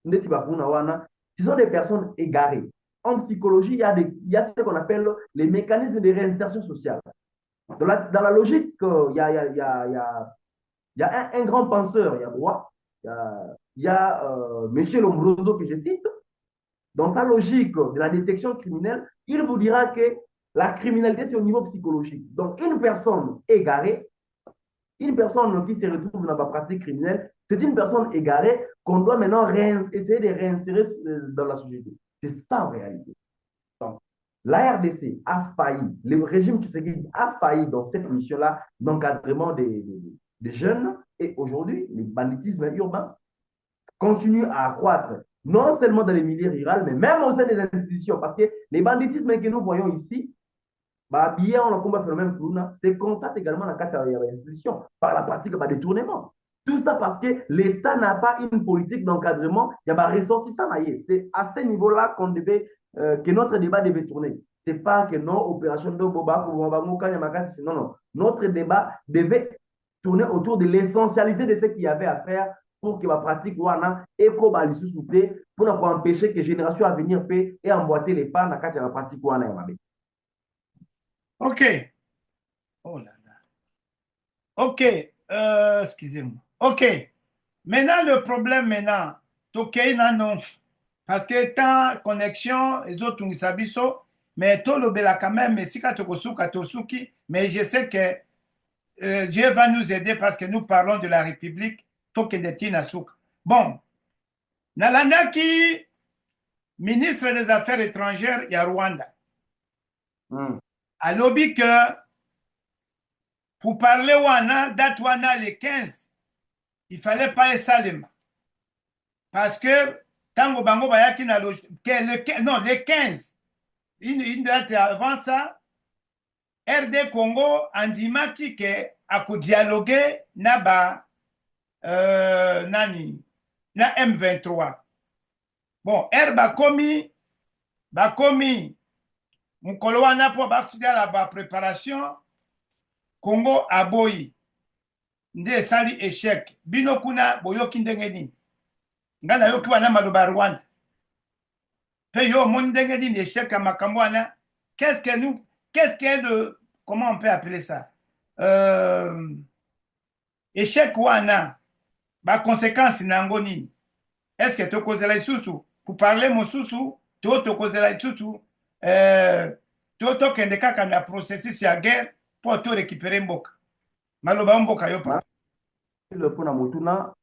ce sont des personnes égarées. En psychologie, il y a ce qu'on appelle les mécanismes de réinsertion sociale. Dans la logique, il y a un grand penseur, il y a Roy, il y a M. Lombroso que je cite. Dans sa logique de la détection criminelle, il vous dira que la criminalité, c'est au niveau psychologique. Donc, une personne égarée, une personne qui se retrouve dans la pratique criminelle, c'est une personne égarée qu'on doit maintenant essayer de réinsérer dans la société. C'est ça en réalité. Donc, la RDC a failli, le régime Tshisekedi a failli dans cette mission-là d'encadrement des jeunes. Et aujourd'hui, le banditisme urbain continue à accroître, non seulement dans les milieux ruraux, mais même au sein des institutions. Parce que les banditismes que nous voyons ici, bah, bien, on a combat phénomène c'est constate également dans la institution par la pratique de détournement. Tout ça parce que l'État n'a pas une politique d'encadrement, il y a ressortissant. C'est à ce niveau-là que notre débat devait tourner. C'est pas que non, opération de Boba, non, non. Notre débat devait tourner autour de l'essentialité de ce qu'il y avait à faire pour que la pratique wana ekoba lisusu te pour empêcher que les générations à venir paient et emboîter les pas dans la pratique wana ya mabe. Ok. Oh là là. Ok. Excusez-moi. Ok. Maintenant, le problème, maintenant, ok, non, parce que ta connexion, les autres, nous sabiso, mais tout le bela quand même, mais si tu as mais je sais que Dieu va nous aider parce que nous parlons de la République Tokedetina Souk. Bon, Nalandaki, ministre des Affaires étrangères, il y a Rwanda. À lobby que pour parler Wana, date Wana les 15, il ne fallait pas être Salem. Parce que Tango Bango Bayaki na non, les 15, une date avant ça, RD Congo andimaki ke ako dialoguer na ba nani na M23. Bon, bakomi mukolo wana po baksida la ba préparation Congo aboyi nde sali échec bino kuna boyoki ndenge nini ngana yoki wana maloba Rwanda pe yo mon ndenge nini échec ya makambo wana qu'est-ce que le comment on peut appeler ça échec wana ba conséquence nango nini est-ce que tokozela isusu pour parler mosusu tokozela isusu tokende kaka na processus ya guerre po to récupérer mboka maloba mboka yo papa le pona mutuna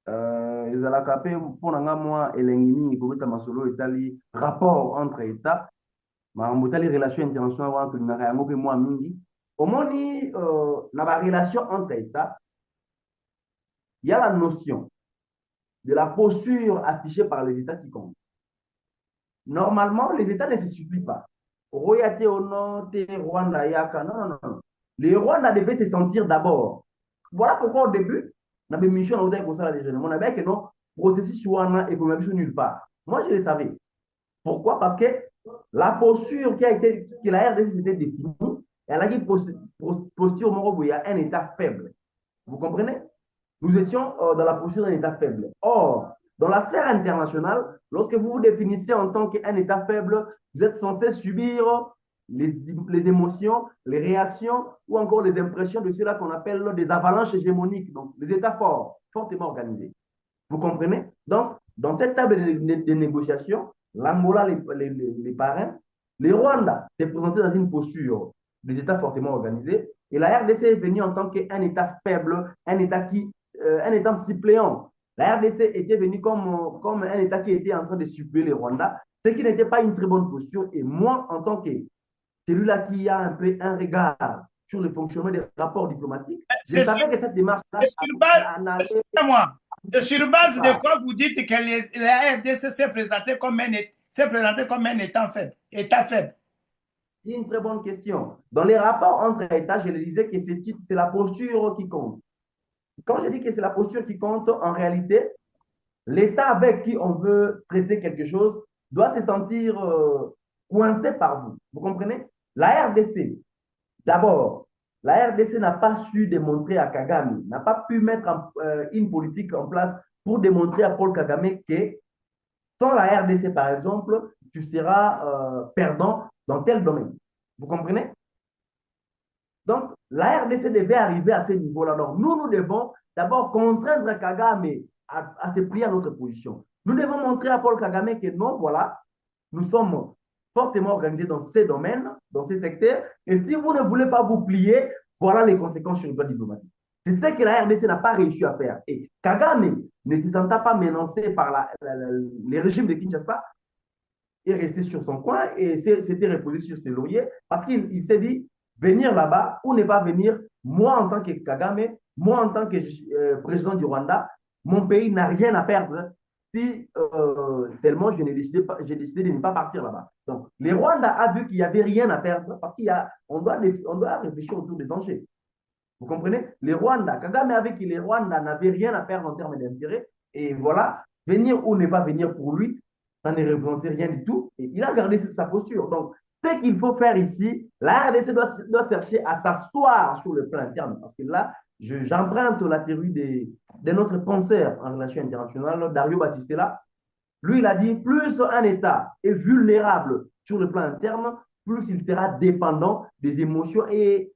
ezalaka pe mpona nga mwa elengi mingi kobeta masolo etali rapport entre état makambo etali relation internationale wana tolingaka yango mpe mwa mingi omoni na barelation entre état il y a la notion de la posture affichée par les états qui comptent. Normalement les états ne se supplient pas Royate ono te Rwanda yaka non. Les Rwandais devaient se sentir d'abord. Voilà pourquoi au début na mission na otaki kosala des jeunes on avait que non processus wana économique nulle part. Moi je le savais. Pourquoi? Parce que la posture que la RDC s'était définie, elle a une posture moro où il y a un état faible. Vous comprenez? Nous étions dans la posture d'un état faible. Or, dans la sphère internationale, lorsque vous vous définissez en tant qu'un état faible, vous êtes censé subir les émotions, les réactions ou encore les impressions de ceux-là qu'on appelle des avalanches hégémoniques, donc des états forts, fortement organisés. Vous comprenez? Donc, dans cette table de négociation, l'Angola, les parrains, les Rwanda s'est présenté dans une posture des états fortement organisés et la RDC est venue en tant qu'un état faible, un état suppléant. La RDC était venue comme un état qui était en train de suppléer les Rwandais, ce qui n'était pas une très bonne posture. Et moi, en tant que celui-là qui a un peu un regard sur le fonctionnement des rapports diplomatiques, je savais que cette démarche-là... C'est sur base de quoi vous dites que la RDC s'est présentée comme un état faible? C'est une très bonne question. Dans les rapports entre États, je le disais que c'est la posture qui compte. Quand je dis que c'est la posture qui compte, en réalité, l'État avec qui on veut traiter quelque chose doit se sentir coincé par vous. Vous comprenez? La RDC, d'abord, la RDC n'a pas su démontrer à Kagame, n'a pas pu mettre une politique en place pour démontrer à Paul Kagame que sans la RDC, par exemple, tu seras perdant dans tel domaine. Vous comprenez? Donc, la RDC devait arriver à ce niveau-là. Donc, nous devons d'abord contraindre Kagame à se plier à notre position. Nous devons montrer à Paul Kagame que non, voilà, nous sommes fortement organisés dans ces domaines, dans ces secteurs, et si vous ne voulez pas vous plier, voilà les conséquences sur le plan diplomatique. C'est ce que la RDC n'a pas réussi à faire. Et Kagame, ne se sentant pas menacé par les régimes de Kinshasa, est resté sur son coin et s'était reposé sur ses lauriers parce qu'il s'est dit, venir là-bas ou ne pas venir, moi en tant que Kagame, moi en tant que président du Rwanda, mon pays n'a rien à perdre si seulement j'ai décidé de ne pas partir là-bas. Donc, les Rwandais a vu qu'il n'y avait rien à perdre parce qu'on doit réfléchir autour des enjeux. Vous comprenez? Les Rwandais, Kagame a vu que les Rwandais n'avaient rien à perdre en termes d'intérêt et voilà, venir ou ne pas venir pour lui, ça ne représentait rien du tout et il a gardé sa posture. Donc, ce qu'il faut faire ici, la RDC doit chercher à s'asseoir sur le plan interne parce que là, j'emprunte la théorie de notre penseur en relations internationales, Dario Battistella. Lui, il a dit, plus un État est vulnérable sur le plan interne, plus il sera dépendant des émotions et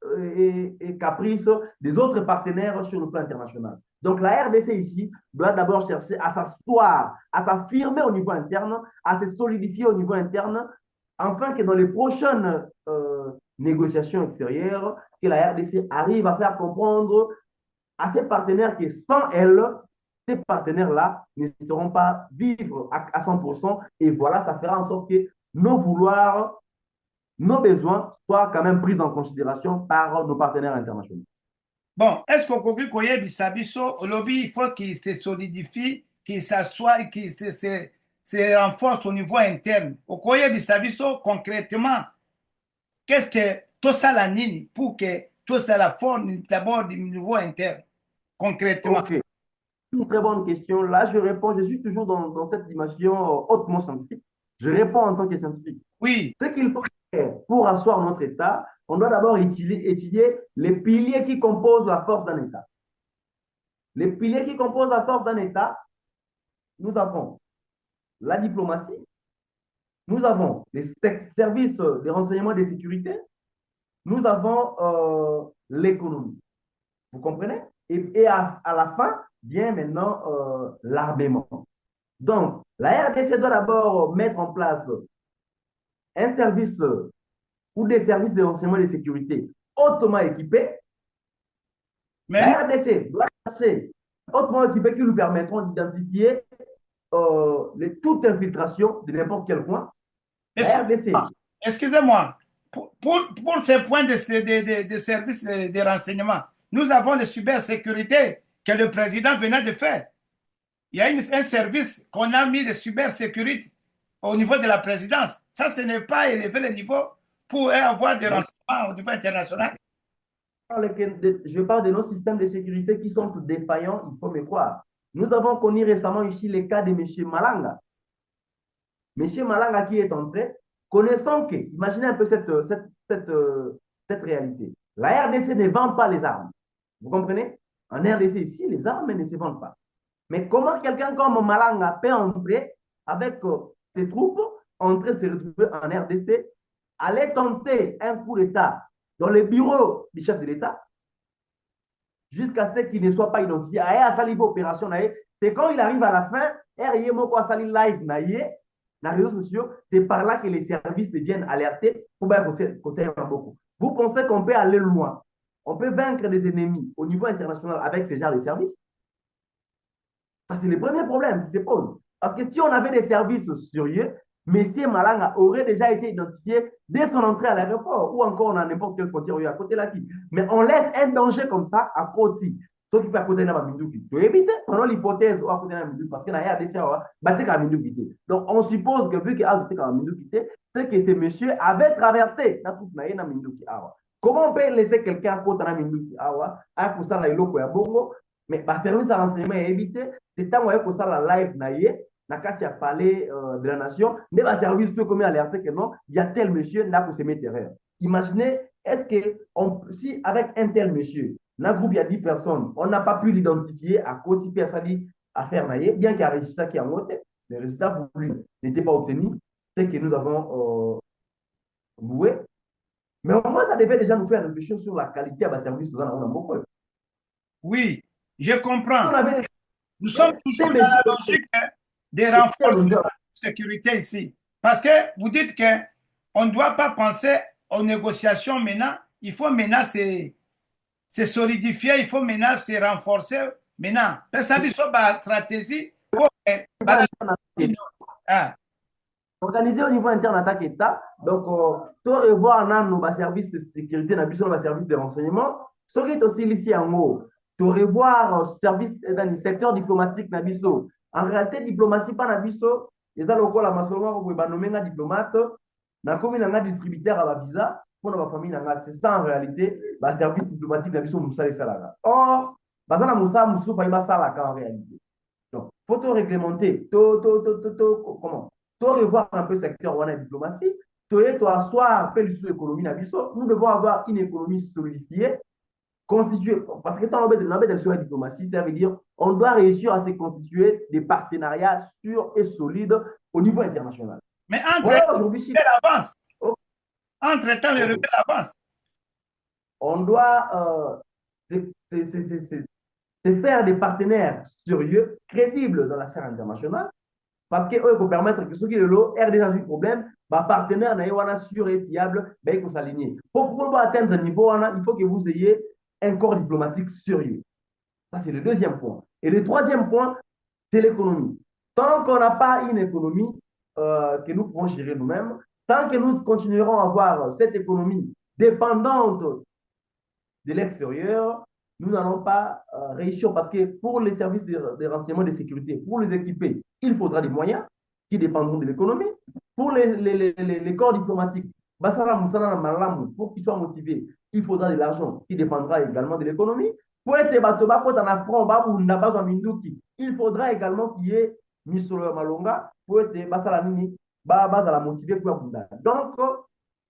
caprices des autres partenaires sur le plan international. Donc la RDC ici doit d'abord chercher à s'asseoir, à s'affirmer au niveau interne, à se solidifier au niveau interne, afin que dans les prochaines négociations extérieures que la RDC arrive à faire comprendre à ses partenaires que sans elle, ces partenaires-là ne seront pas vivre à 100%. Et voilà, ça fera en sorte que nos vouloirs, nos besoins soient quand même pris en considération par nos partenaires internationaux. Bon, est-ce qu'au Kogi Koye Bissabiso, le lobby, il faut qu'il se solidifie, qu'il s'assoie et qu'il se renforce au niveau interne. Au Koye Bissabiso, concrètement, qu'est-ce que tout ça la nini pour que tout ça la forme d'abord du niveau interne, concrètement? OK. Une très bonne question. Là, je réponds, je suis toujours dans cette dimension hautement scientifique. Je réponds en tant que scientifique. Oui, Ce qu'il faut faire pour asseoir notre État, on doit d'abord étudier les piliers qui composent la force d'un État. Les piliers qui composent la force d'un État, nous avons la diplomatie, nous avons les services de renseignement et de sécurité, nous avons l'économie. Vous comprenez? Et à la fin, vient maintenant l'armement. Donc, la RDC doit d'abord mettre en place un service ou des services de renseignement et de sécurité hautement équipés. mais, La RDC doit chercher hautement équipés qui nous permettront d'identifier toute infiltration de n'importe quel coin. La excusez-moi, RDC, excusez-moi, pour ces points de services de renseignement, nous avons la cybersécurité que le président venait de faire. Il y a un service qu'on a mis de cybersécurité au niveau de la présidence. Ça, ce n'est pas élever le niveau pour avoir des renseignements au niveau international. je parle de nos systèmes de sécurité qui sont défaillants, il faut me croire. Nous avons connu récemment ici le cas de M. Malanga. M. Malanga qui est entré, connaissant que, imaginez un peu cette réalité. La RDC ne vend pas les armes. Vous comprenez? En RDC ici, les armes ne se vendent pas. Mais comment quelqu'un comme Malanga peut entrer avec ses troupes, entrer se retrouver en RDC, aller tenter un coup d'État dans le bureau du chef de l'État, jusqu'à ce qu'il ne soit pas identifié. À sa opération, c'est quand il arrive à la fin, RIE Moko a sali live dans les réseaux sociaux, c'est par là que les services deviennent alertés pour côté beaucoup. Vous pensez qu'on peut aller loin? On peut vaincre des ennemis au niveau international avec ce genre de services? Ça, c'est le premier problème qui se pose. Parce que si on avait des services sérieux, M. Malanga aurait déjà été identifié dès son entrée à l'aéroport ou encore dans n'importe quelle frontière à côté de la ville. Mais on laisse un danger comme ça à côté. Ce qui fait à côté de la Minduki. Tu évites, prenons l'hypothèse à côté de la Minduki, parce que dans la RDC, la Minduki. Donc on suppose que vu qu'il a la Minduki, c'est que ce monsieur avait traversé la Minduki. Comment on peut laisser quelqu'un à côté de la Minduki? À cause de ça, il y a bongo. Mais le service de renseignement est évité. C'est tant qu'on a la live na kati ya palais de la nation, mais le service peut comme alerter que non, il y a tel monsieur là pour se mettre derrière. Imaginez, est-ce que si avec un tel monsieur, dans un groupe il y a 10 personnes, on n'a pas pu l'identifier à côté de à faire naïe, bien qu'il y ait un résultat qui a monté, le résultat voulu n'était pas obtenu, c'est que nous avons loué. Mais au moins, ça devait déjà nous faire réfléchir sur la qualité de service que nous avons. Oui, je comprends. On avait Nous sommes toujours dans la logique des renforcements de sécurité ici. Parce que vous dites qu'on ne doit pas penser aux négociations maintenant. Il faut maintenant se solidifier, il faut maintenant se renforcer maintenant. Parce que ça, c'est stratégie pour organisé au niveau interne attaque État. Donc, tu revoir nos services de sécurité, nos services de renseignement. Ce qui est aussi ici en haut, tu revoir service dans le secteur diplomatique nabiso. En réalité, diplomatie pas nabiso. Et ça, le la maçonnerie, vous pouvez nommer un diplomate. Na comme un distributeur à la visa pour la famille. C'est ça en réalité, le service diplomatique nabiso Moussa et Salaga. Or, bazana Moussa Moussou Faïba Salaka en réalité. Donc, faut te réglementer. Comment? Tu revoir un peu le secteur où on a diplomatie, tu dois asseoir un peu l'économie. Nous devons avoir une économie solidifiée, constituée. Parce que dans de la diplomatie, ça veut dire on doit réussir à se constituer des partenariats sûrs et solides au niveau international. Mais entre Voilà aujourd'hui, si avance. Entre-temps, les rebelles avancent. on doit se faire des partenaires sérieux, crédibles dans la sphère internationale. parce que eux, pour permettre que ceux qui le lot, RDC a un problème, bah, partenaire n'a sûr et fiable, bah, il faut s'aligner. Pour pouvoir atteindre ce niveau, il faut que vous ayez un corps diplomatique sérieux. Ça, c'est le deuxième point. Et le troisième point, c'est l'économie. Tant qu'on n'a pas une économie que nous pouvons gérer nous-mêmes, tant que nous continuerons à avoir cette économie dépendante de l'extérieur, nous n'allons pas réussir parce que pour les services de renseignement de sécurité, pour les équiper, il faudra des moyens qui dépendront de l'économie. Pour les corps diplomatiques, pour qu'ils soient motivés, il faudra de l'argent qui dépendra également de l'économie. Pour être batoba, pour être en front, il faudra également qu'il y ait Misolo Malonga pour être basalamini, la motiver pour Abunda. Donc,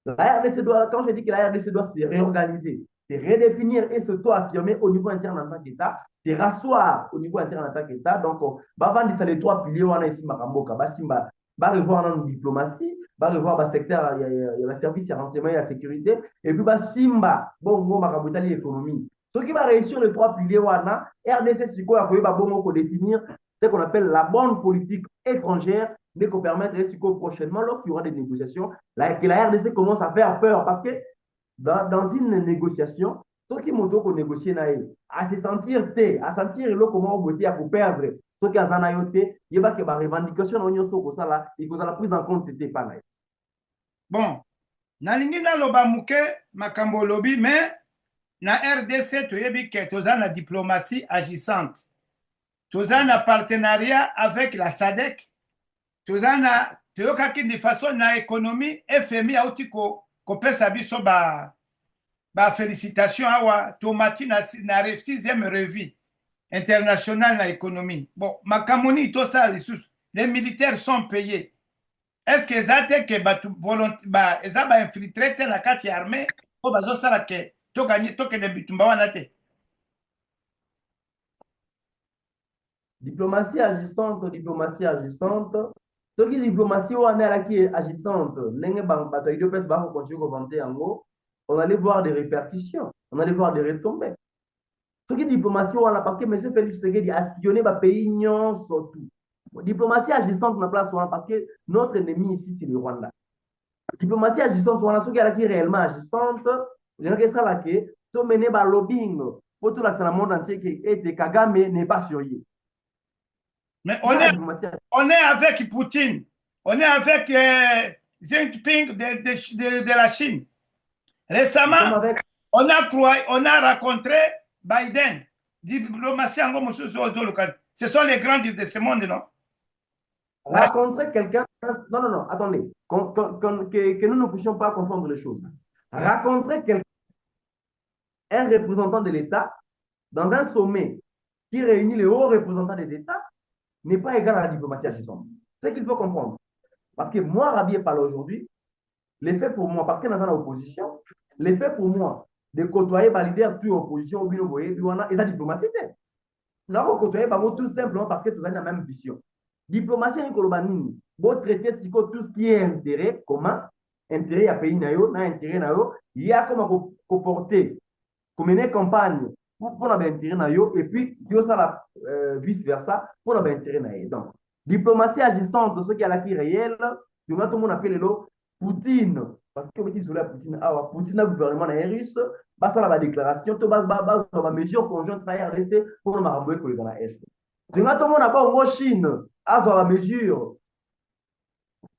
la RDC doit, quand je dis que la RDC doit se réorganiser, c'est redéfinir et s'auto-affirmer au niveau interne en tant qu'État, c'est rasseoir au niveau interne en tant qu'État. Donc, vendre les trois piliers, on a ici Makamboka, Basimba, va revoir notre diplomatie, va revoir le secteur, il y a le service, il y a renseignement, il y a la sécurité, et puis Basimba, bon, Makambota, l'économie. Ce qui va réussir les trois piliers, RDC, c'est quoi, il faut définir ce qu'on appelle la bonne politique étrangère, mais qu'on permette prochainement, lorsqu'il y aura des négociations, que la RDC commence à faire peur, parce que dans une négociation, ceux qui m'ont dit négocier, à se sentir té, à sentir comment on voter pour perdre, ceux qui ont été, il y a des revendications, il faut la prise en compte, c'était pas là. Bon, nalingi na loba muke makambo lobi, mais na RDC toyebi ke toza na diplomatie agissante. Toza na partenariat avec la SADC. Toza na toyokaki de façon na économie FMI auti kopesa biso ba félicitations awa tomati na 6e revue internationale na économie. Bon, makamoni tosala lisusu, les militaires sont payés. Est-ce que eza te ke eza bainfiltre te na kati ya armée po bazosala ke tokende bitumba wana te? Diplomatie agissante, diplomatie agissante. Ce qui diplomatie wana qui est agissante, ndenge bato ya UDPS bakokontinue kovante yango, on allait voir des répercussions, on allait voir des retombées. Ce qui diplomatie wana parce que M. Félix Tshisekedi a sillonné ba pays nyonso tout. Diplomatie agissante na place wana parce que notre ennemi ici c'est le Rwanda. Diplomatie agissante wana soki alaki réellement agissante, lengaki esalaki to mener ba lobbying pour tout la monde entier que Kagame n'est pas sérieux. Mais on est avec Poutine, on est avec Xi Jinping de la Chine. Récemment, on a rencontré Biden. Diplomatie, ce sont les grands de ce monde, non? Rencontrer quelqu'un, non, attendez, que nous ne puissions pas confondre les choses. Rencontrer quelqu'un, un représentant de l'État, dans un sommet qui réunit les hauts représentants des États, n'est pas égal à la diplomatie agissante. C'est ce qu'il faut comprendre. Parce que moi, Rabier parle aujourd'hui, l'effet pour moi, parce que dans l'opposition, l'effet pour moi de côtoyer les leaders de l'opposition, ou bien et la diplomatie, nous avons côtoyé tout simplement parce que nous avons la même vision. Diplomatie, vous traitez tout ce qui est intérêt commun, intérêt à pays, intérêt, il y a comment comporter, comme mener campagne pour avoir intérêt, et puis vice-versa, pour avoir intérêt. Donc, diplomatie agissante, ce qui est la vie réelle, tout le monde appelle Poutine, parce que Poutine, Poutine a le gouvernement russe, va faire la déclaration, tout va la mesure conjointe de la RDC pour le Maroc et dans l'Est. Tout le monde a pas en Chine, à la mesure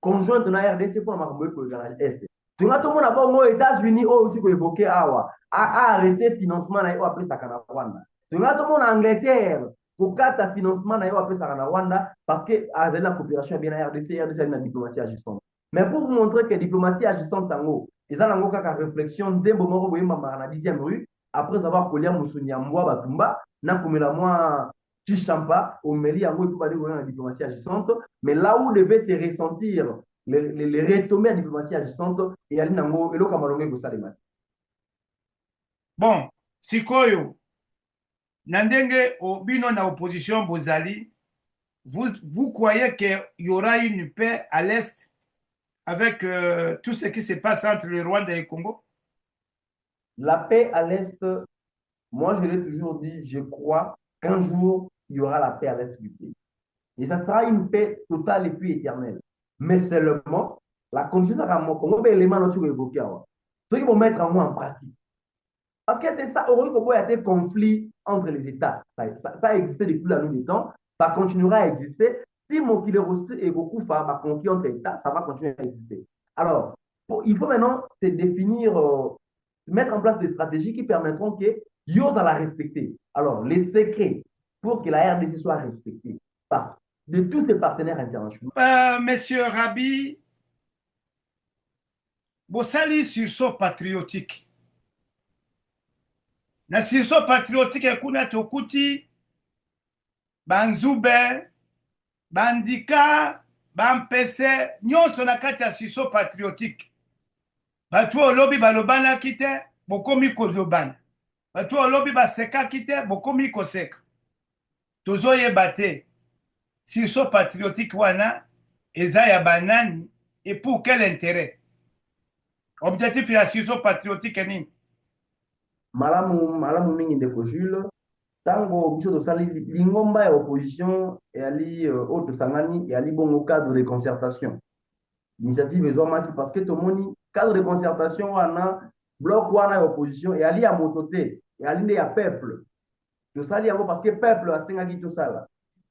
conjointe de la RDC pour le Maroc et dans l'Est. Tout le monde a pas aux États-Unis, aussi évoqué à arrêter le financement après Sakana Rwanda. Tout le monde en Angleterre, pour quatre financement après Sakana Rwanda, parce que la coopération bien à RDC, RDC a une diplomatie agissante. Mais pour vous montrer que la diplomatie agissante en haut, ils ont encore une réflexion dès le moment où ils sont dans la 10e rue, après avoir collé à Moussounia Mwa Batumba, n'a comme la moi Chichampa, au Meli, à moi, il faut pas dire la diplomatie agissante, mais là où devait se ressentir les retombées à la diplomatie agissante, et aller dans le Cameroun, vous savez. Bon, Sikoyo, Nandenge, Bino na opposition Bozali, vous croyez qu'il y aura une paix à l'Est avec tout ce qui se passe entre le Rwanda et le Congo? La paix à l'Est, moi je l'ai toujours dit, je crois qu'un jour, il y aura la paix à l'Est du pays. Et ça sera une paix totale et puis éternelle. Mais seulement, la condition à mon comme élément dont tu évoqué, ceux qui vont mettre en pratique. Parce que c'est ça, il y a des conflits entre les États. Ça a existé depuis la nuit des temps, ça continuera à exister. Si mon kilo aussi est beaucoup de conflit entre États, ça va continuer à exister. Alors, il faut maintenant se définir, mettre en place des stratégies qui permettront que YOS à la respecter. Alors, les secrets pour que la RDC soit respectée par de tous ses partenaires internationaux. Monsieur Rabi, bosali sursaut patriotique. Na sursaut patriotique kuna tokuti banzube, bandika, bampese, nyonso na kati ya sursaut patriotique. Batu olobi balobanaki te, bokomi kolobana. Batu olobi basekaki te, bokomi koseka. Tozoyeba te sursaut patriotique wana eza ya banani et pour quel intérêt? Objectif ya sursaut patriotique nini? Malamu mingi ndeko Jules, tango biso tosali lingomba ya opposition eyali oyo tosangani eyali bongo cadre de concertation. Initiative ezwamaki parce que tomoni cadre de concertation wana bloc wana ya opposition eyali ya moto te, eyali nde ya peuple. Tosali yango parce que peuple asengaki tosala.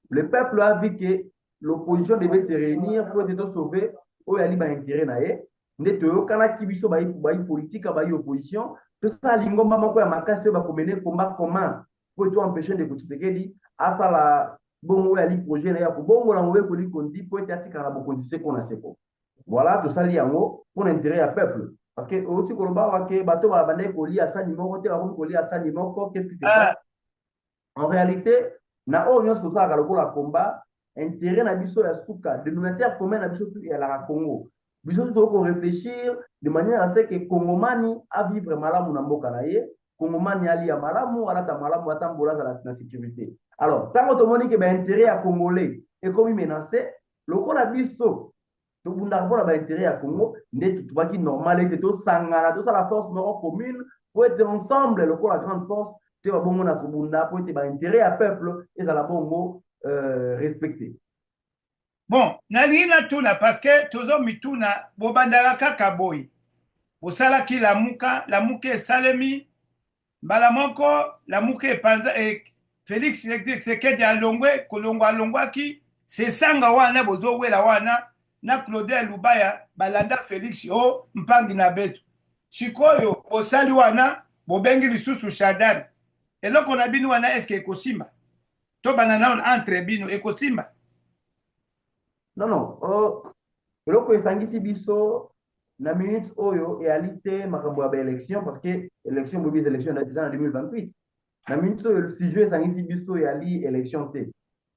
Le peuple a vu que l'opposition devait se réunir pour essayer de sauver oyo yali baintérêt na ye nde toyokanaki biso bai politique bai opposition tosala lingomba moko ya makasi oyo bakomene combat commun po eto empêcher ndeko Tshisekedi asala bongo oyo yali projet na ye ya kobongola ngo ekoli kondi po ete atikala na bokonzi seko na seko. Voilà tosali yango pour l'intérêt ya peuple parce que oti koloba wake bato babandaki kolia sani moko te bakomi kolia sani moko. Qu'est-ce qui se passe en réalité? Na oyo nyonso tosalaka lokola combat intérêt na biso ya suka dénominateur commun na biso tu ezalaka Congo. Biso tu toko réfléchir de manière à ce que Congomani a vivre malamu na mboka na ye, Congomani ali ya malamu alata malamu atambola na sécurité. Alors tango tomoni ke ba intérêt ya congolais est comme menacé lokola biso tobundaka mpona ba intérêt ya Congo nde tubaki normal ete tosangana tosala force moko commune pour être ensemble lokola grande force te babongo na kobunda po ete ba intérêt ya peuple ezala bongo respecté. Bon, nalingi natuna parce que tozo mituna bobandaka kaka boyi. Bosalaki lamuka esalemi mbala moko lamuka epanza Félix Tshisekedi alongwe kolongwa alongwaki sesanga wana bozowela wana na Claudel Lubaya balanda Félix o mpangi na beto. Sikoyo bosali wana bobengi lisusu Shadari. Eloko na bino wana eske ekosimba? To banana entre bino ekosimba? Non, eloko esangisi biso na minute oyo eyali te makambo ya baélection parce que élection bobi élection na 2028. Na minute oyo sujet esangisi biso eyali élection te.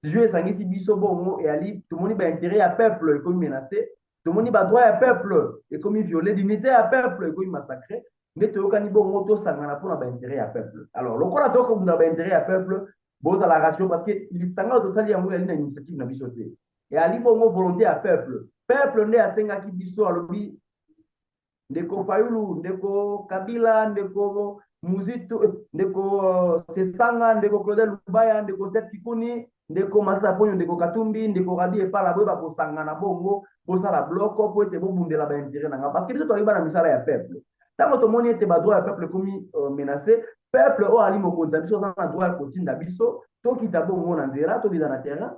Sujet esangisi biso bongo eyali tomoni ba intérêt ya peuple ekomi menacé, tomoni ba droit ya peuple ekomi violé, dignité ya peuple ekomi massacré. Nde toyokani bongo tosangana mpona ba intérêt ya peuple. Alors lokola tokobunda ba intérêt ya peuple bozala ratio parce que lisanga tosali yango eyali na initiative na biso te. Et ali bongo volonté à peuple nde asengaki biso alobi ndeko Fayulu, ndeko Kabila, ndeko Muzitu, ndeko Sesanga, ndeko Claudel Lubaya, ndeko Seth Kikuni, ndeko Massa Ponyo, ndeko Katumbi, ndeko Rabi Epala boye bakosangana bongo bosala bloko po ete bobundela ba intérêt nanga parce que biso toyeba na misala ya peuple ntango tomoni ete badroit ya peuple ekomi menacé peuple oyo ali mokonzi na biso aza na droit ya kotinda biso tokita bongo na nzela tokita na terrain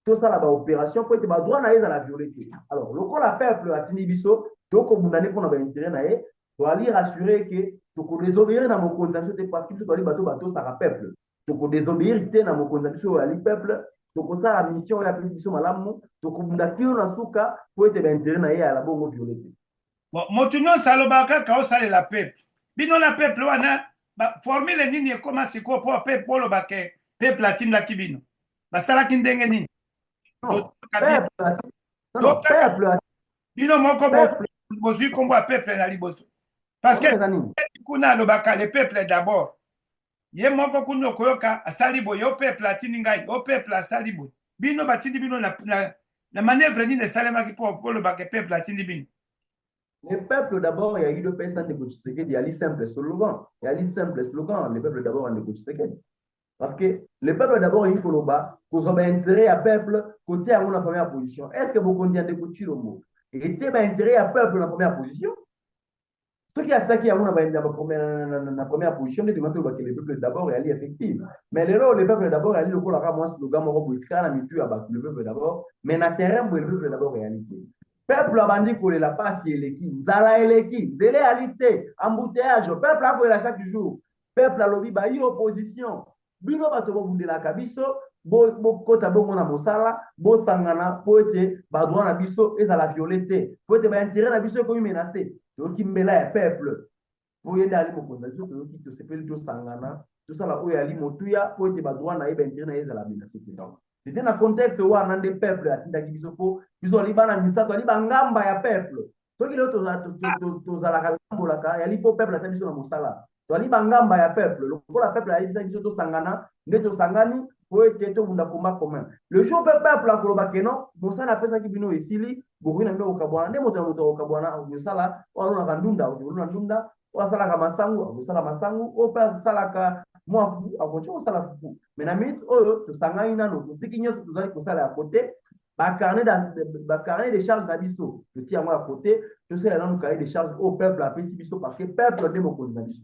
tosala baopération po ete badroit na ye ezala violé te. Alors lokola peuple atindi biso tokobundane mpona baintérêt na ye toali rassuré ke tokodésobéir na mokonzi na biso te parce que biso toali bato batosaka peuple tokodésobéir te na mokonzi na biso oyo ali peuple tokosala mission oyo apesi biso malamu tokobunda kino na suka po ete baintérêt na ye ala bongo violé te. Bon, motu nyonso alobaka kaka osalela peuple bino na peuple wana formule nini ekoma sikoyo mpo peuple olobake peuple atindaki bino basalaki ndenge nini? Bino moko bozwi kombo ya peuple na liboso parce que kuna alobaka le peuple d'abord ye moko kuna okoyoka asali boye o peuple atindi ngai o peuple asali boye bino batindi bino na manœuvre nini esalemaki mpo olobaka peuple atindi bino? Le peuple d'abord, il y a eu le peuple de Tshisekedi, il y a eu simple slogan. Le peuple d'abord en Tshisekedi. Parce que le peuple d'abord, il faut le bas, qu'on a intérêt à peuple, côté à la première position. Est-ce que vous continuez à écouter le mot? Et était intérêt à peuple la première position? Ceux qui attaquent à la première position, ils demandent que le peuple d'abord est effectif. Mais le peuple d'abord est le coup, là, moi, slogan, moi, pour être le peuple d'abord, mais na terrain, le peuple d'abord réalité. Peuple a bandi pour la passe qui est l'équipe, Zala est l'équipe, délai alité, embouteillage, peuple a pour chaque jour. Peuple a lobby, bah, il opposition. Bino bato bo bundela kabiso, bo kota bo mona mosala, bo sangana, po ete, ba droit na biso, et à la violeté. Po ete, ba intérêt na biso, ko menacé. toyoki mbela ya peuple po ye nde ali mokonzi na biso toyoki tosepeli tosangana tosala oyo ali motuya po ete badroit na ye baintere na ye ezala menase te donc c'était na contexte wana nde peuple atindaki biso po biso ali bana misato ali bangamba ya peuple soki leo tozalaka tambolaka yali po peuple ata biso na mosala toali bangamba ya peuple lokola peuple ayebisa biso tosangana nde tosangani po ete tobunda combat commun le jour mpe peuple akoloba keno mosala apesaki bino esili bokoki na bino kokabwana nde moto na moto akokabwana mosala oyo alonaka ndunda okolona ndunda oyo asalaka masangu akosala masangu oyo mpe asalaka mwa fufu akoki kosala fufu me na minute oyo tosangani nano totiki nyonso tozali kosala ya kote bacarnet de charge na biso totia yango ya kote tosala nano cahier de charge oyo peuple apesi biso parce que peuple nde mokonzi na biso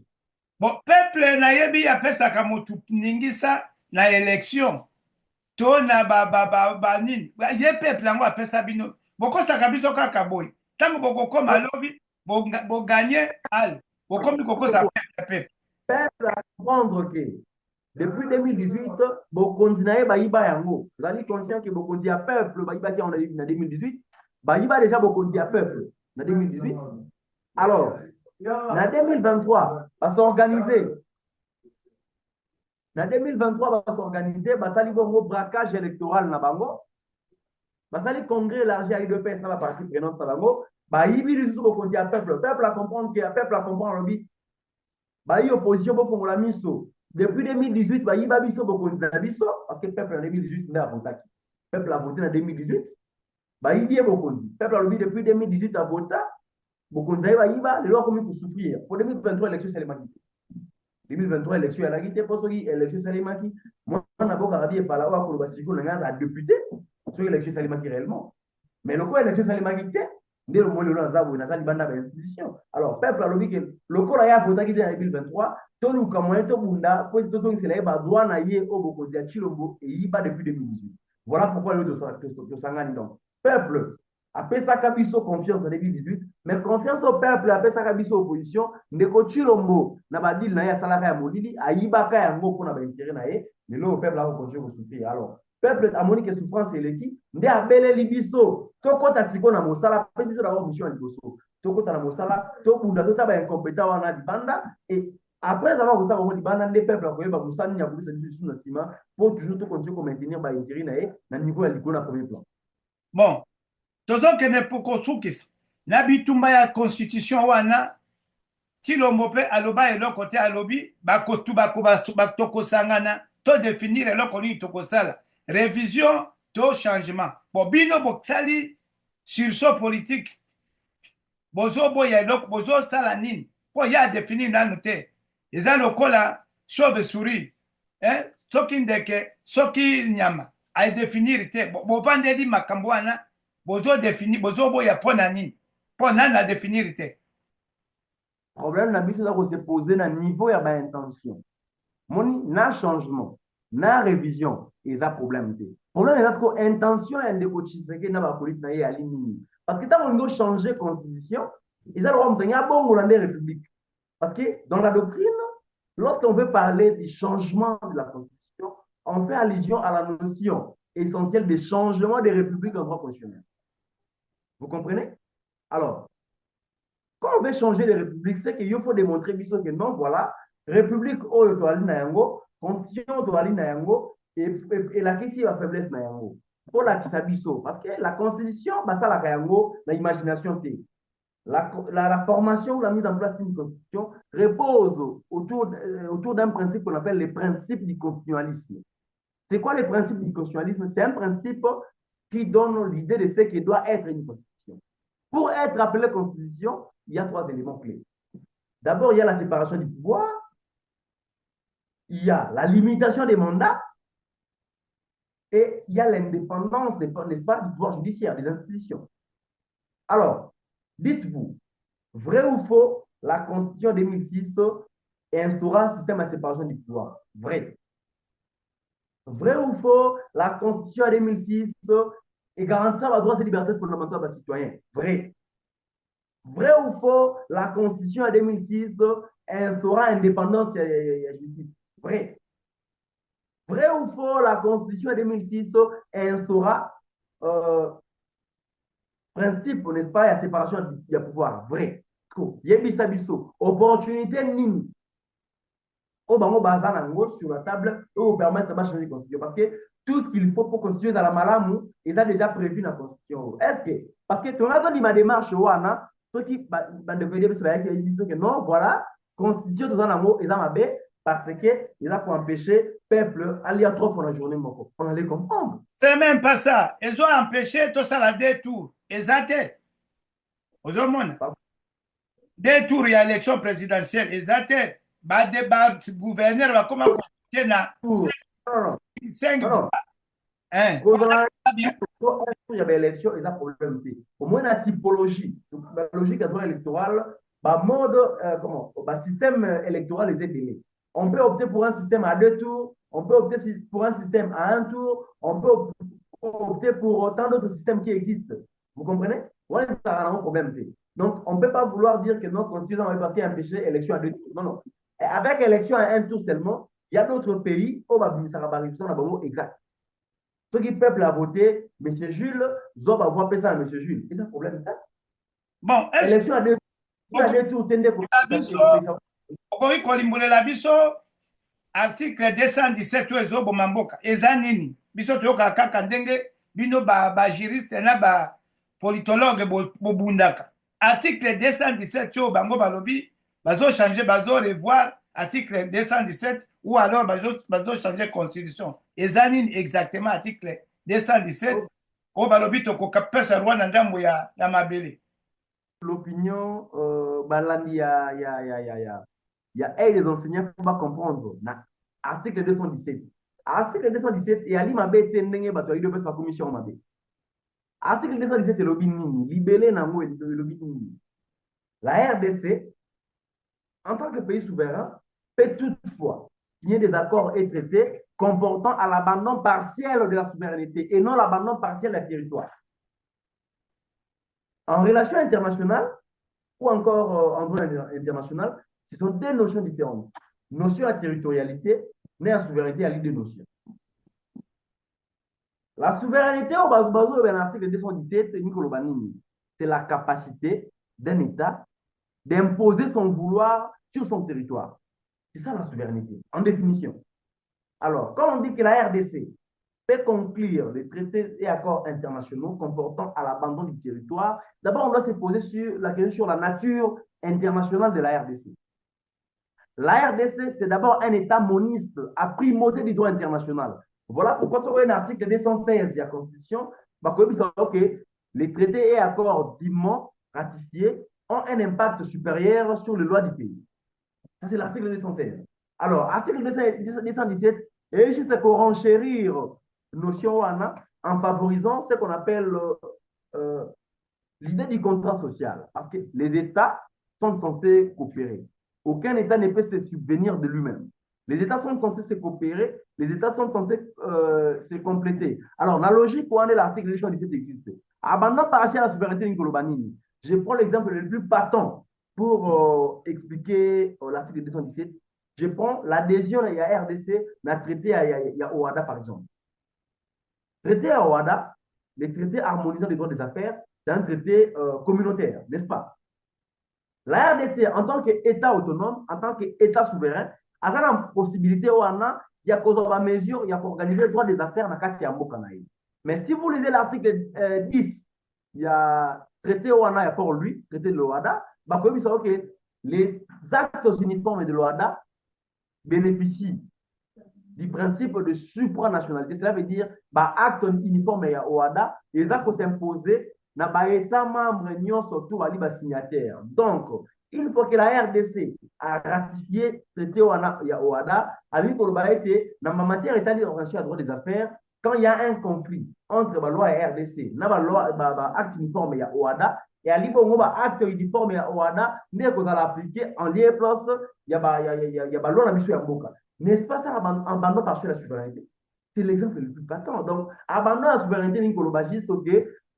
bon peuple nayebi apesaka motu ningisa na élection to na banini ye peuple yango apesa bino bokosaka biso kaka boye ntango bokokoma lobi boganye ale bokomi kokosa peuple peuple à comprendre que depuis 2018 bokonzi na ye bayiba yango ozali conscient ke bokonzi ya peuple bayibaki yango na 2018 bayiba déjà bokonzi ya peuple na 2018 alors na 2023 basorganize na 2023 basorganize basali bongo braquage électoral na bango basali congrès élargi ya UDPS na baparti prenante na bango bayibi lisusu bokonzi ya peuple a comprendre ke peuple a comprendre lobi bayi opposition bofongola miso depuis 2018 bayiba biso bokonzi na biso parce que peuple en 2018 nde avotaki peuple a voté en 2018 bayibi ye bokonzi peuple alobi depuis 2018 avota bokonzi na ye bayiba lelo akomi kosouffrir pour 2023 élection esalemaki te 2023 élection ezalaki te mpo soki élection esalemaki mwana bokaka bi ebala oyo akoloba sikoyo na ngai aza député soki élection esalemaki réellement mais lokola élection esalemaki te nde lomoi lelo naza boye naza libanda bainstitution alors peuple alobi ke lokola ye avotaki te na 2023 toluka moyen tobunda po tozongisela ye badroit na ye oyo bokonzi ya chilombo eyiba depuis 2018 voilà pourquoi lelo tosangani donc peuple apesaka biso confiance en 2018 mais confiance au peuple apesaka biso opposition ndeko chilombo na badili na ye asalaka ya molili ayibaka yango mpona baintere na ye lelo oyo peuple akokontinue kosouffrir alors peuple amoni ke souffrance eleki nde abeleli biso tokɔta siko na mosala apesi biso d'abord mission ya liboso tokɔta na mosala tobunda tota baincompétent wana libanda et après avoir kota bango libanda nde peuple akoyeba mosala nini akobisa biso lisusu na nsima po toujours tokontinue komaintenir baintere na ye na niveau ya likolo na premier plan bon tozokende pokosukisa na bitumba ya constitution wana tilombo mpe aloba eloko te alobi tokosangana todefinir eloko nini tokosala révision to changement bo bino bosali sursaut politique bozoboya eloko bozosala nini mpo ya definir nanu te eza lokola chauve souris soki ndeke soki nyama adefinir te bovandeli makambo wana bozoboya mpo na nini mpo nani adefinir te problème na biso eza kose pose na niveau ya baintention moni na changement na révision eza problème te problème eza ko intention ya ndeko Tshisekedi na bapoliti na ye yali nini parce que ntango olingi ochanger constitution eza lokwa moto angi abongola nde république parce que dans la doctrine lorsqu'on veut parler du changement de la constitution on fait allusion à la notion essentielle de changement des républiques en droit constitutionnel vous comprenez alors quand on veut changer les républiques, c'est qu'il faut démontrer que non, voilà, république oyo toali na yango, constitution toali na yango, et la question la faiblesse na yango. Pour la kisabiso, parce que la constitution, bah ça la yango, la imagination t. La formation ou la mise en place d'une constitution repose autour d'un principe qu'on appelle les principes du constitutionnalisme. C'est quoi les principes du constitutionnalisme? C'est un principe qui donne l'idée de ce qui doit être une constitution. Pour être appelé constitution, il y a trois éléments clés. D'abord, il y a la séparation du pouvoir, il y a la limitation des mandats et il y a l'indépendance, n'est-ce pas, du pouvoir judiciaire, des institutions. Alors, dites-vous, vrai ou faux, la Constitution 2006 instaura un système de séparation du pouvoir. Vrai. Vrai ou faux, la Constitution 2006 et garantira les droits et libertés fondamentales des citoyens. Vrai. Vrai ou faux, la Constitution en 2006 instaura indépendance et justice. Vrai. Vrai ou faux, la Constitution en 2006 instaura principe, n'est-ce pas, la séparation du pouvoir. Vrai. Yebisa biso. Opportunité nini. Au bango bazana ngo sur la table et au permettre de changer la Constitution. Parce que tout ce qu'il faut pour constituer dans la malamu est déjà prévu dans la Constitution. Est-ce que, parce que tu as dit ma démarche, wana, ceux qui devaient dire que non, voilà, Constitution dans la mot est dans ma baie, parce que il a pour empêcher le peuple à lire trop pour la journée. On allait comprendre. C'est même pas ça. Ils ont empêché tout ça, la détour. Exact. Aux hommes, détour, il y a l'élection présidentielle. Exact. Bah, débat, gouverneur, va comment constituer na Non, non, 5 non, non. hein. Il y avait élection, il y a problème. Au moins, la typologie, la logique électorale, bah, mode, système électoral est délai. On peut opter pour un système à 2 tours, on peut opter pour un système à 1 tour, on peut opter pour tant d'autres systèmes qui existent. Vous comprenez? Ouais, ça a un problème. Donc, on ne peut pas vouloir dire que notre constitution est partie empêcher l'élection à 2 tours. Non, non. Et avec élection à 1 tour seulement, il y a d'autres pays où ça va exact. Ceux qui peuple a voté, M. Jules, ils vont avoir fait ça à M. Jules. C'est un problème. Bon, est-ce élection à 2 tours, la biso article 217 oyo ezoboma mboka eza nini biso toyoka kaka ndenge bino juriste na politologue bobundaka article 217 oyo bango balobi bazochanger bazorevoir article 217 ou alors bazochanger constitution eza nini exactement article 217 oyo balobi tokopesa rwanda ndambo ya mabele. L'opinion, il y a des enseignants qui vont comprendre. Article 217. Article 217, et Ali Mabé, c'est une commission Mabé. Article 217, c'est l'obinini. Libellé Namo et l'obinini. La RDC, en tant que pays souverain, peut toutefois signer des accords et traités comportant à l'abandon partiel de la souveraineté et non l'abandon partiel du territoire. En relation internationale ou encore en droit international, ce sont deux notions différentes. Notion à territorialité, mais à souveraineté, à l'idée de notion. La souveraineté, au bas de l'article 217, c'est la capacité d'un État d'imposer son vouloir sur son territoire. C'est ça la souveraineté, en définition. Alors, quand on dit que la RDC peut conclure les traités et accords internationaux comportant à l'abandon du territoire, d'abord, on doit se poser sur la question sur la nature internationale de la RDC. La RDC, c'est d'abord un État moniste à primauté du droit international. Voilà pourquoi sur un article 216 de la Constitution, les traités et accords dûment ratifiés ont un impact supérieur sur les lois du pays. Ça, c'est l'article 216. Alors, article 217 est juste pour renchérir notion en favorisant ce qu'on appelle l'idée du contrat social. Parce que les États sont censés coopérer. Aucun État ne peut se subvenir de lui-même. Les États sont censés se coopérer, les États sont censés se compléter. Alors, la logique pour l'article 217 existe. Abandon partiel à la souveraineté Nicolobanini. Je prends l'exemple le plus patent pour expliquer l'article 217. Je prends l'adhésion à la RDC, la traité à OADA, par exemple. Traité à OADA, les traités harmonisant les droits des affaires, c'est un traité communautaire, n'est-ce pas? La RDC, en tant qu'État autonome, en tant qu'État souverain, a la possibilité, il y a des mesures, il y a organiser le droit des affaires dans le cas. Mais si vous lisez l'article 10, il y a traité OANA, il y a pour lui, traité de l'OADA, vous savez que les actes uniformes de l'OADA bénéficient du principe de supranationalité. Cela veut dire acte uniforme et OADA, les actes imposés n'a pas été membre surtout à libre signataire. Donc, Une fois que la RDC a ratifié le traité OADA, a dit que dans ma matière état d'organisation à droit des affaires, quand il y a un conflit entre la loi et RDC, na la loi acte uniforme ya OADA, et à l'IBO acte uniforme ya OADA, n'est qu'on a l'appliquer en lien plus, il y a loi la mission ya Mboka. N'est-ce pas ça abandon par la souveraineté? C'est l'exemple le plus patent. Donc, abandon la souveraineté, Nicolobagiste, ok,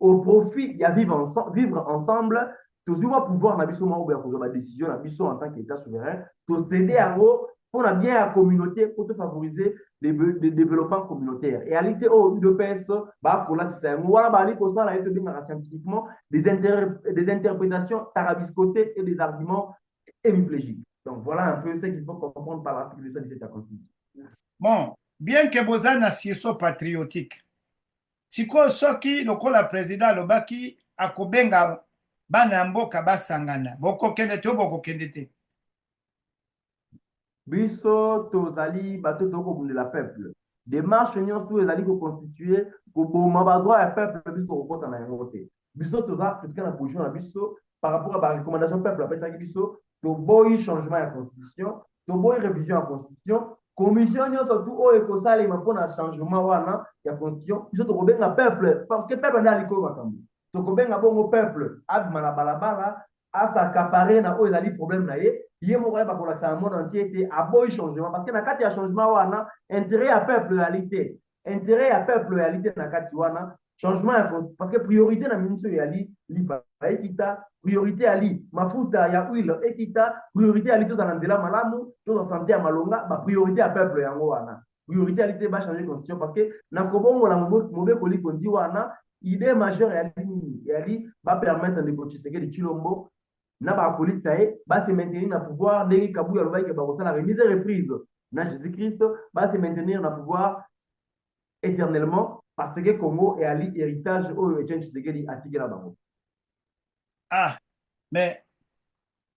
au profit, il y a vivre ensemble, toujours pouvoir na biso ma ou la décision na biso en tant qu'État souverain, pour céder à gros, pour la bien la communauté, pour te favoriser les développements communautaires. Et à l'idée, oh, UDPS, bah, pour la voilà, bah, pour ça, là, scientifiquement, des interprétations tarabiscotées et des arguments hémiplégiques. Donc, voilà un peu ce qu'il faut comprendre par l'article 217 de la Constitution. Bon, bien que boza na sieso patriotique, sikoyo soki lokola président alobaki akobenga bana ya mboka basangana, bokokende te o bokokende te? Biso tozali bato tokobundela peuple. Démarche nyonso ezali koconstitue koboma badroit ya peuple biso tokokota na yango te. Biso toza kritika na position na biso par rapport à barecommandation peuple apesaki biso, toboyi changement ya constitution, toboyi révision ya constitution, commission nyonso tu oyo ekosalema mpona changement wana ya constitution, biso tokobenga peuple parce que peuple nde alikolo makambo. Tokobenga bongo peuple abima na balabala asacapare na oyo ezali problème na ye ye moko yeba kolakisa na monde entier te aboyi changement parce que na kati ya changement wana intérêt ya peuple yali intérêt ya peuple yali na kati wana changement ya parce que priorité na ministre yali lipa ekita priorité yali mafuta ya huile ekita priorité yali tozala nzela malamu tozala santé ya malonga ba priorité ya peuple yango wana priorité yali te ba changer constitution parce que na kobongola mobekoli kondi wana idée majeure yali ba permettre de Tshisekedi Tshilombo na bapolisi na ye base maintenir na pouvoir ndenge Kabuya alobaki bakosala remise reprise na Jésus-Christ base maintenir na pouvoir éternellement parce que Congo eyali héritage oyo Etienne Tshisekedi atikela bango. Ah, mais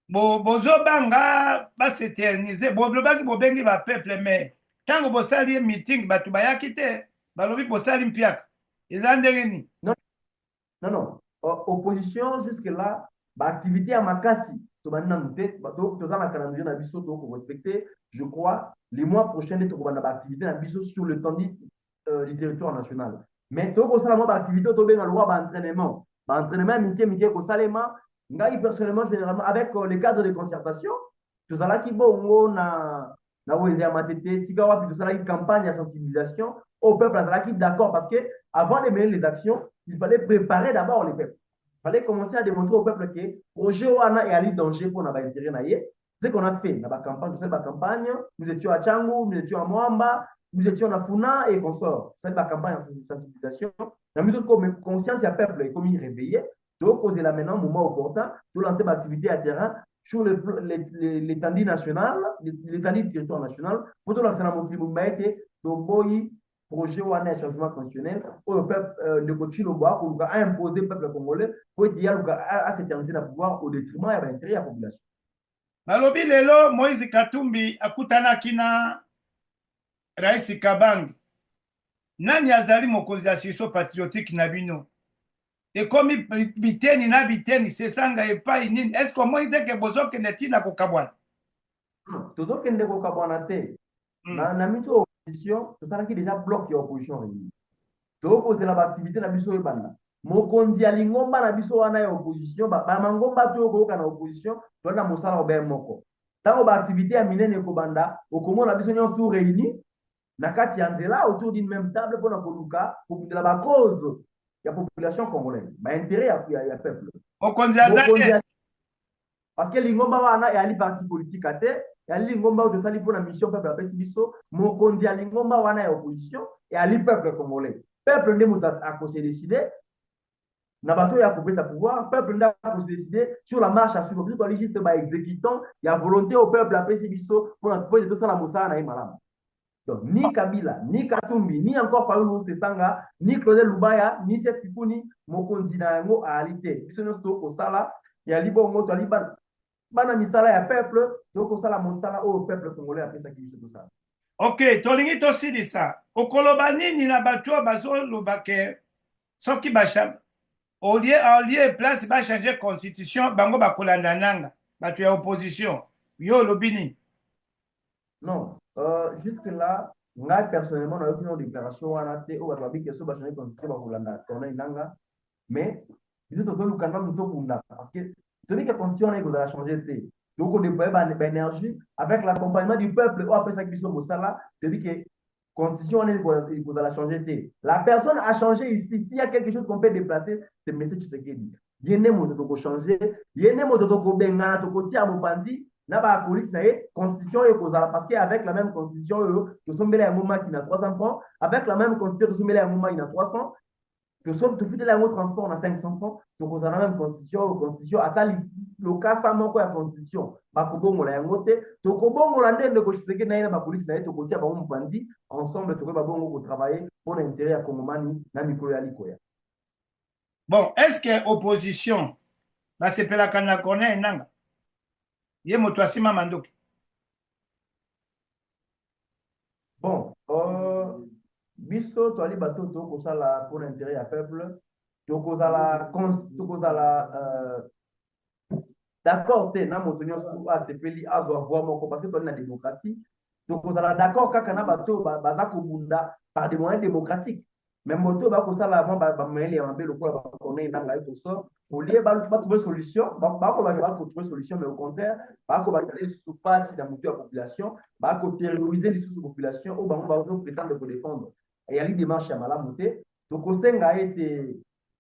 bozobanga baséternize bolobaki bobengi bapeuple mais ntango bosali meeting bato bayaki te balobi bosali mpiaka eza ndenge nini? Non. Opposition jusque là activité à Makassi, toza na calendrier na biso to respecter, je crois, les mois prochains de activité na biso sur le temps du territoire national. Mais to ko sala mo activité to benga loi ba entraînement mité ko salema ngai personnellement généralement avec les cadres de concertation, tozala ki bongo na weze ya matete sika wapi tozala une campagne de sensibilisation au peuple azala ki d'accord parce que avant de mener les actions, il fallait préparer d'abord les peuples. Il fallait commencer à démontrer au peuple que le projet Wana est allé danger pour notre intérêt. C'est ce qu'on a fait dans la campagne. Nous étions à Tchangou, nous étions à Moamba, nous étions à Funa et consorts. C'est la campagne de sensibilisation. Nous avons comme conscience du peuple est comme réveillé. Donc, on est là maintenant, moment opportun, de lancer l'activité à terrain sur l'étendue nationale, l'étendue du territoire national, pour que l'on ait projet ou un changement constitutionnel au peuple de Kochilombo pour imposer le peuple congolais pour dire à s'éterniser le pouvoir au détriment et à l'intérêt de la population. Nalobi lelo Moïse Katumbi akutanaki na Rais Kabange. Nani azali mokonzi ya siso patriotique na bino? Ekomi biteni na biteni sesanga epai nini? Est-ce que moi ndeke bozokende tina kokabwana? Tozokende kokabwana te. Na mito opposition, tosalaki déjà bloc ya opposition réunie. Tokozela baactivité na biso ebanda. Mokonzi ya lingomba na biso wana ya opposition, bamangomba to okoyoka na opposition, tona mosala obe moko. Tango baactivité ya minene ekobanda, okomona biso nyonso réunis na kati ya nzela autour d'une même table mpona koluka kokundela bacause ya population congolaise, baintérêt ya peuple. Mokonzi azali parce que lingomba wana eyali parti politique ate yali lingomba oyo tosali mpona mission peuple apesi biso mokonzi ya lingomba wana ya opposition eyali peuple congolais. Peuple nde moto akose décider na bato ya kopesa pouvoir, peuple nde akose décider sur la marche à suivre. Biso toali juste baexécutant ya volonté au peuple apesi biso mpona tosala mosala na ye malamu. Donc, ni Kabila, ni Katumbi, ni encore Fayulu Sesanga, ni Claudel Lubaya, ni Seth Kifuni, mokonzi na yango a alité. Biso nyonso kosala ya libongo to aliban bana misala ya peuple to kosala mosala au peuple congolais apesa ki biso kosala. Ok, tolingi tosilisa. Okoloba nini na bato bazoloba ke soki en lieu place ba changer constitution bango bakolanda nanga. Bah, tu es opposition. Yo, l'opini. Non, jusque-là, moi personnellement, dans une déclaration, on a été au Watabi, que ce soit changé comme ça, mais biso tozolukanga moto okunda parce que toyebi ke constitution wana ekozala change te tokodéploye baénergie avec l'accompagnement du peuple oyo apesaki biso mosala toyebi ke constitution wana ekozala change te. La personne a changé ici. S'il y a quelque chose qu'on peut déplacer, c'est M. Tshisekedi. Ye nde moto tokochange, ye nde moto tokobengana tokotia mopanzi na bapolisi na ye constitution ekozala parce que avec la même constitution oyo tosombela yango maki na 300 francs, avec la même constitution tosombela yango maki na 300, que soit tout de la transport on a 500 francs, donc on a la même constitution, à le cas ça moko ya constitution, bakobongo la yango te, tokobongo la ndende ko chiseke na ina ba police na yeto kotia ba mbandi, ensemble toko ba bongo ko travailler pour l'intérêt ya Kongomani na mikolo ya likoya. Bon, est-ce que opposition ba sepela kana kone nanga? Ye moto asima mandoki. Bon, biso toali bato tokosala pour l'intérêt ya peuple, tokozala d'accord te na moto nyonso asepeli azwa voix moko parce que toali na démocratie tokozala d'accord kaka na bato baza kobunda par des moyens démocratiques mais moto bakosala mwa bamayele ya mabe lokola bakone nanga ye toso olie batrouve solution bakobaka bakotrouve solution mais au contraire bakobaka lisusu pasi na moto ya population bakoterrorize lisusu population oyo bango bazoprétendre kodéfendre eyali démarche ya malamu te tokosenga ete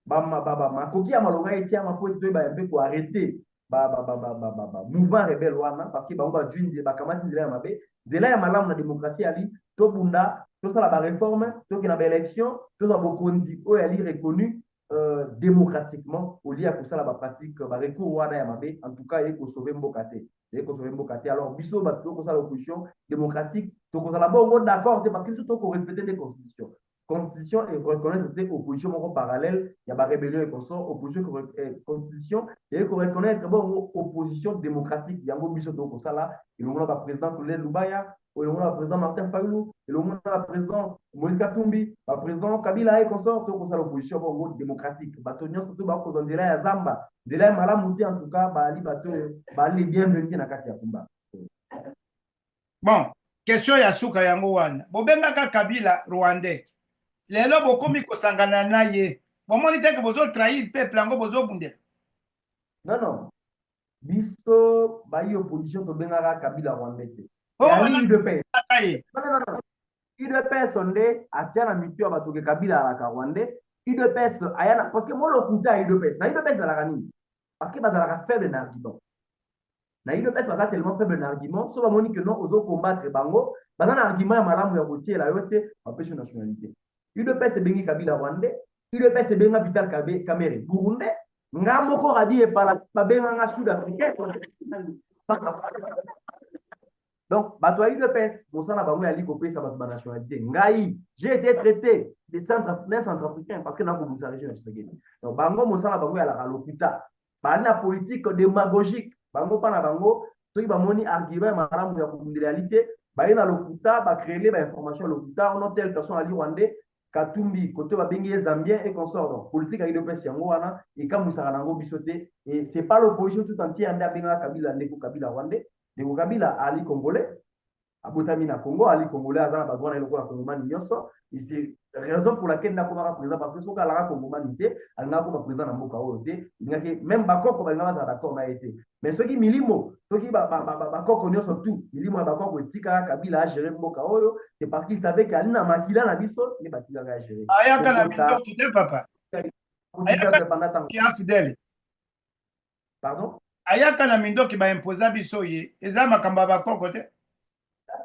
makoki ya malonga etiama po ete toyeba mpe koarrete mouvement rebelle wana parce que bango badwini bakamati nzela ya mabe nzela ya malamu na démocratie ali tobunda tosala baréforme tokena baélection tozwa bokonzi oyo ali reconnu démocratiquement au lieu ya kosala bapratique barecours wana ya mabe en tout cas eye kosauve mboka te alors biso bato tokosala opposition démocratique tokozala bongo d'accord te parce que biso tokorespecte des constitutions constitution et reconnaître cette opposition parallèle, il y a la rébellion et consort, opposition constitution et reconnaître bon opposition démocratique, il y a un biso donc ça là, et le président Colette Lubaya, et le président Martin Fayulu, et le président Moïse Katumbi, le président Kabila et consort, donc ça l'opposition bon démocratique. Batonio surtout ba ko ndela ya Zamba, ndela ya malamu en tout cas bali bato bali bienvenue na kati ya kumba. Bon, question ya suka yango wana. Bobengaka Kabila Rwandais. Lelo bokomi kosangana na ye. Bomoni te ke bozo trahir peuple yango bozo bundela. Non. Biso bayi opposition to bengaka Kabila Rwandais. Yali UDPS. Non. UDPS onde atiana mitu ya bato ke Kabila alaka Rwandais. UDPS ayana parce que moi le kuta UDPS. Na UDPS alaka nini? Parce que bazalaka faible na argument. Na UDPS baza tellement faible na argument, so bamoni que non ozo combattre bango, baza na argument ya malamu ya kotiela yote empêche nationalité. UDPS bengi Kabila Rwandais, UDPS benga Vital Kamerhe Burundais, nga moko radi epala babenga nga Sud-Africain. Donc, bato ya UDPS, mosala bango ya liko pesa bato ba nationalité. Ngai, j'ai été traité de centrafricain parce que na kobusa région ya Tshisekedi. Donc, bango mosala bango ya la lokuta. Bana politique démagogique, bango pana bango, soki bamoni argument malamu ya kobundela baye na lokuta, ba créer ba information lokuta, on a telle personne ali Rwandais. Katumbi, côté Babengi Zambien et consort. Donc, politique avec le PS Yangoana, et comme vous savez, bisoté, et c'est pas l'opposition tout entière, en Benga Kabila, Neko Kabila Rwandais, Neko Kabila Ali Congolais, Abotamina Congo, Ali Congolais, Azana Bagwana et le Congomani Nyoso, et c'est raison pour laquelle n'a pas président, parce que son cas, Congomanité, elle n'a pas président dans Moka Oroté, même Bakok, on va d'accord, n'a été. Mais ceux qui milimo, ceux qui Bakok, on y surtout, milimo et Bakok, Tika, Kabila a géré Moka Oro, c'est parce qu'il savait qu'Alina Makila n'a vu ça, il va tirer gérer. Ayaka na mindo qui te papa. Ayaka qui est fidèle. Pardon? Ayaka na mindo qui va imposer biso ye. Eza makamba bakoko te.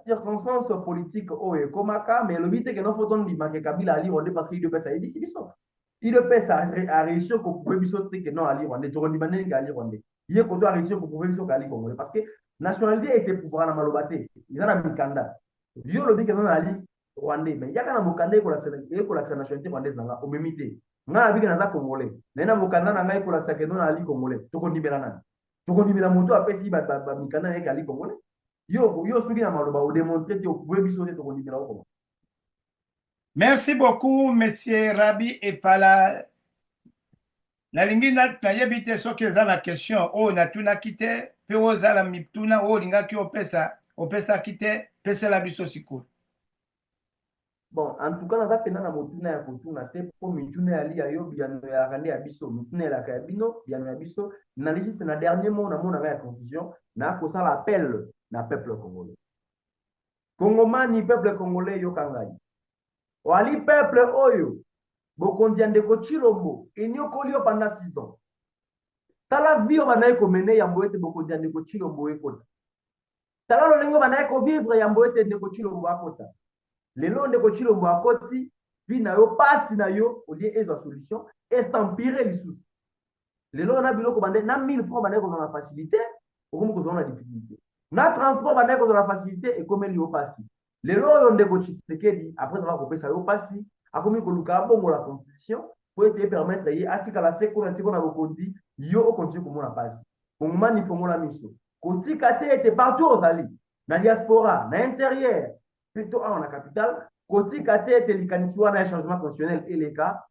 Circonstance politique oye komaka mais le but est que non faut on dit que Kabila ali Rwandais parce qu'il de pesa dit biso. Il de pesa a réussi qu'on pouvait biso que non ali Rwandais to ndi mané ali Rwandais. Il est qu'on doit réussir qu'on pouvait biso ali Congolais parce que nationalité était pouvoir na malobate. Il a na mikanda. Dio le dit que non ali Rwandais mais yaka na mokanda ko la nationalité rwandaise nanga o memité. Nga abi na za Congolais. Na mokanda na ngai ko la que non ali Congolais. To ko ndibela nani. To ko ndibela moto apesi ba mikanda na ali Congolais. Merci beaucoup, Monsieur Rabi Epala nalingi nayebi te soki eza na question oyo natunaki te mpe oyo ozala mituna oyo olingaki opesaki te pesela biso sikoyo. Bon, en tout cas, naza pena na motuna ya kotuna te po mituna ya lia yo biano ya rande ya biso mituna ya ya bino biano ya biso na juste na dernier mot na mona ya confusion na ko sala appel na peuple congolais. Kongomani peuple congolais yo kangai. Wali peuple oyo bokondi ya ndeko Chilombo enyokoli yo pendant 6 ans. Tala vio banaye komene ya mboete bokondi ya ndeko Chilombo ekota. Tala lolengo banaye ko vivre ya mboete ndeko Chilombo akota. Lelo ndeko Chilombo akoti vi na yo pasi na yo olie ezwa solution estampire lisusu. Lelo na biloko bande na 1000 francs banaye ko na facilité okomi ko na difficulté. Na transport banaye ko na facilité e komeli yo pasi. Lelo oyo ndeko Tshisekedi après avoir kopesa yo pasi akomi ko luka bongo la constitution pour te permettre ye atika la seko na tiko na bokondi yo o continue komona pasi. Kongomani fongola miso. Kotika te ete partout ozali na diaspora na intérieur plutôt en la capitale, côté KT télécanisiwa na changement constitutionnel et les cas,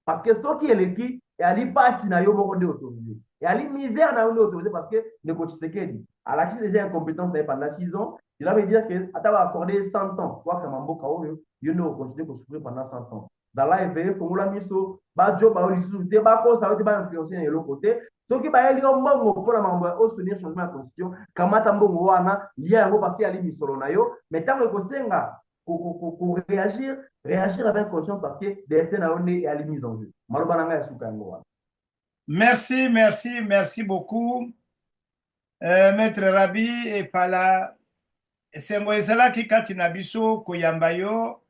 parce que ce qui est l'équipe, et ali pas si na yo moko de autorisé. Et ali misère na yo autorisé parce que le coach Tshisekedi, à la déjà incompétence pendant 6 ans, il veut dire que à t'avoir accordé 100 ans, quoi que Mamboka oyo, yo ne continuer de souffrir pendant 100 ans. Zala éveillé pour la miso, ba job ba lisu te ba ko ça va influencer de l'autre côté. Ce qui va aller au mbongo pour la mambo au soutenir changement de constitution, kamata mbongo wana, lié yango parce qu'il y a misolo na yo, mais tant que kosenga pour réagir avec conscience parce que destin na on est à la mise en jeu. Maloba nanga ya suka yango wana. Merci beaucoup. Maître Rabi et Pala esengo ezalaki kati na biso koyamba yo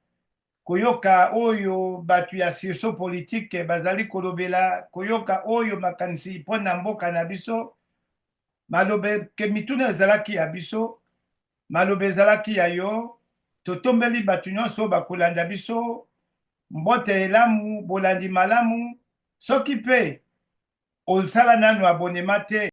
koyoka oyo batu ya sirso politique bazali kolobela koyoka oyo makanisi mpona mboka na biso malobe ke mituna ezalaki ya biso malobe ezalaki ya yo totombeli batu nyonso bakolanda biso mbote elamu bolandi malamu soki mpe osala nanu abonema te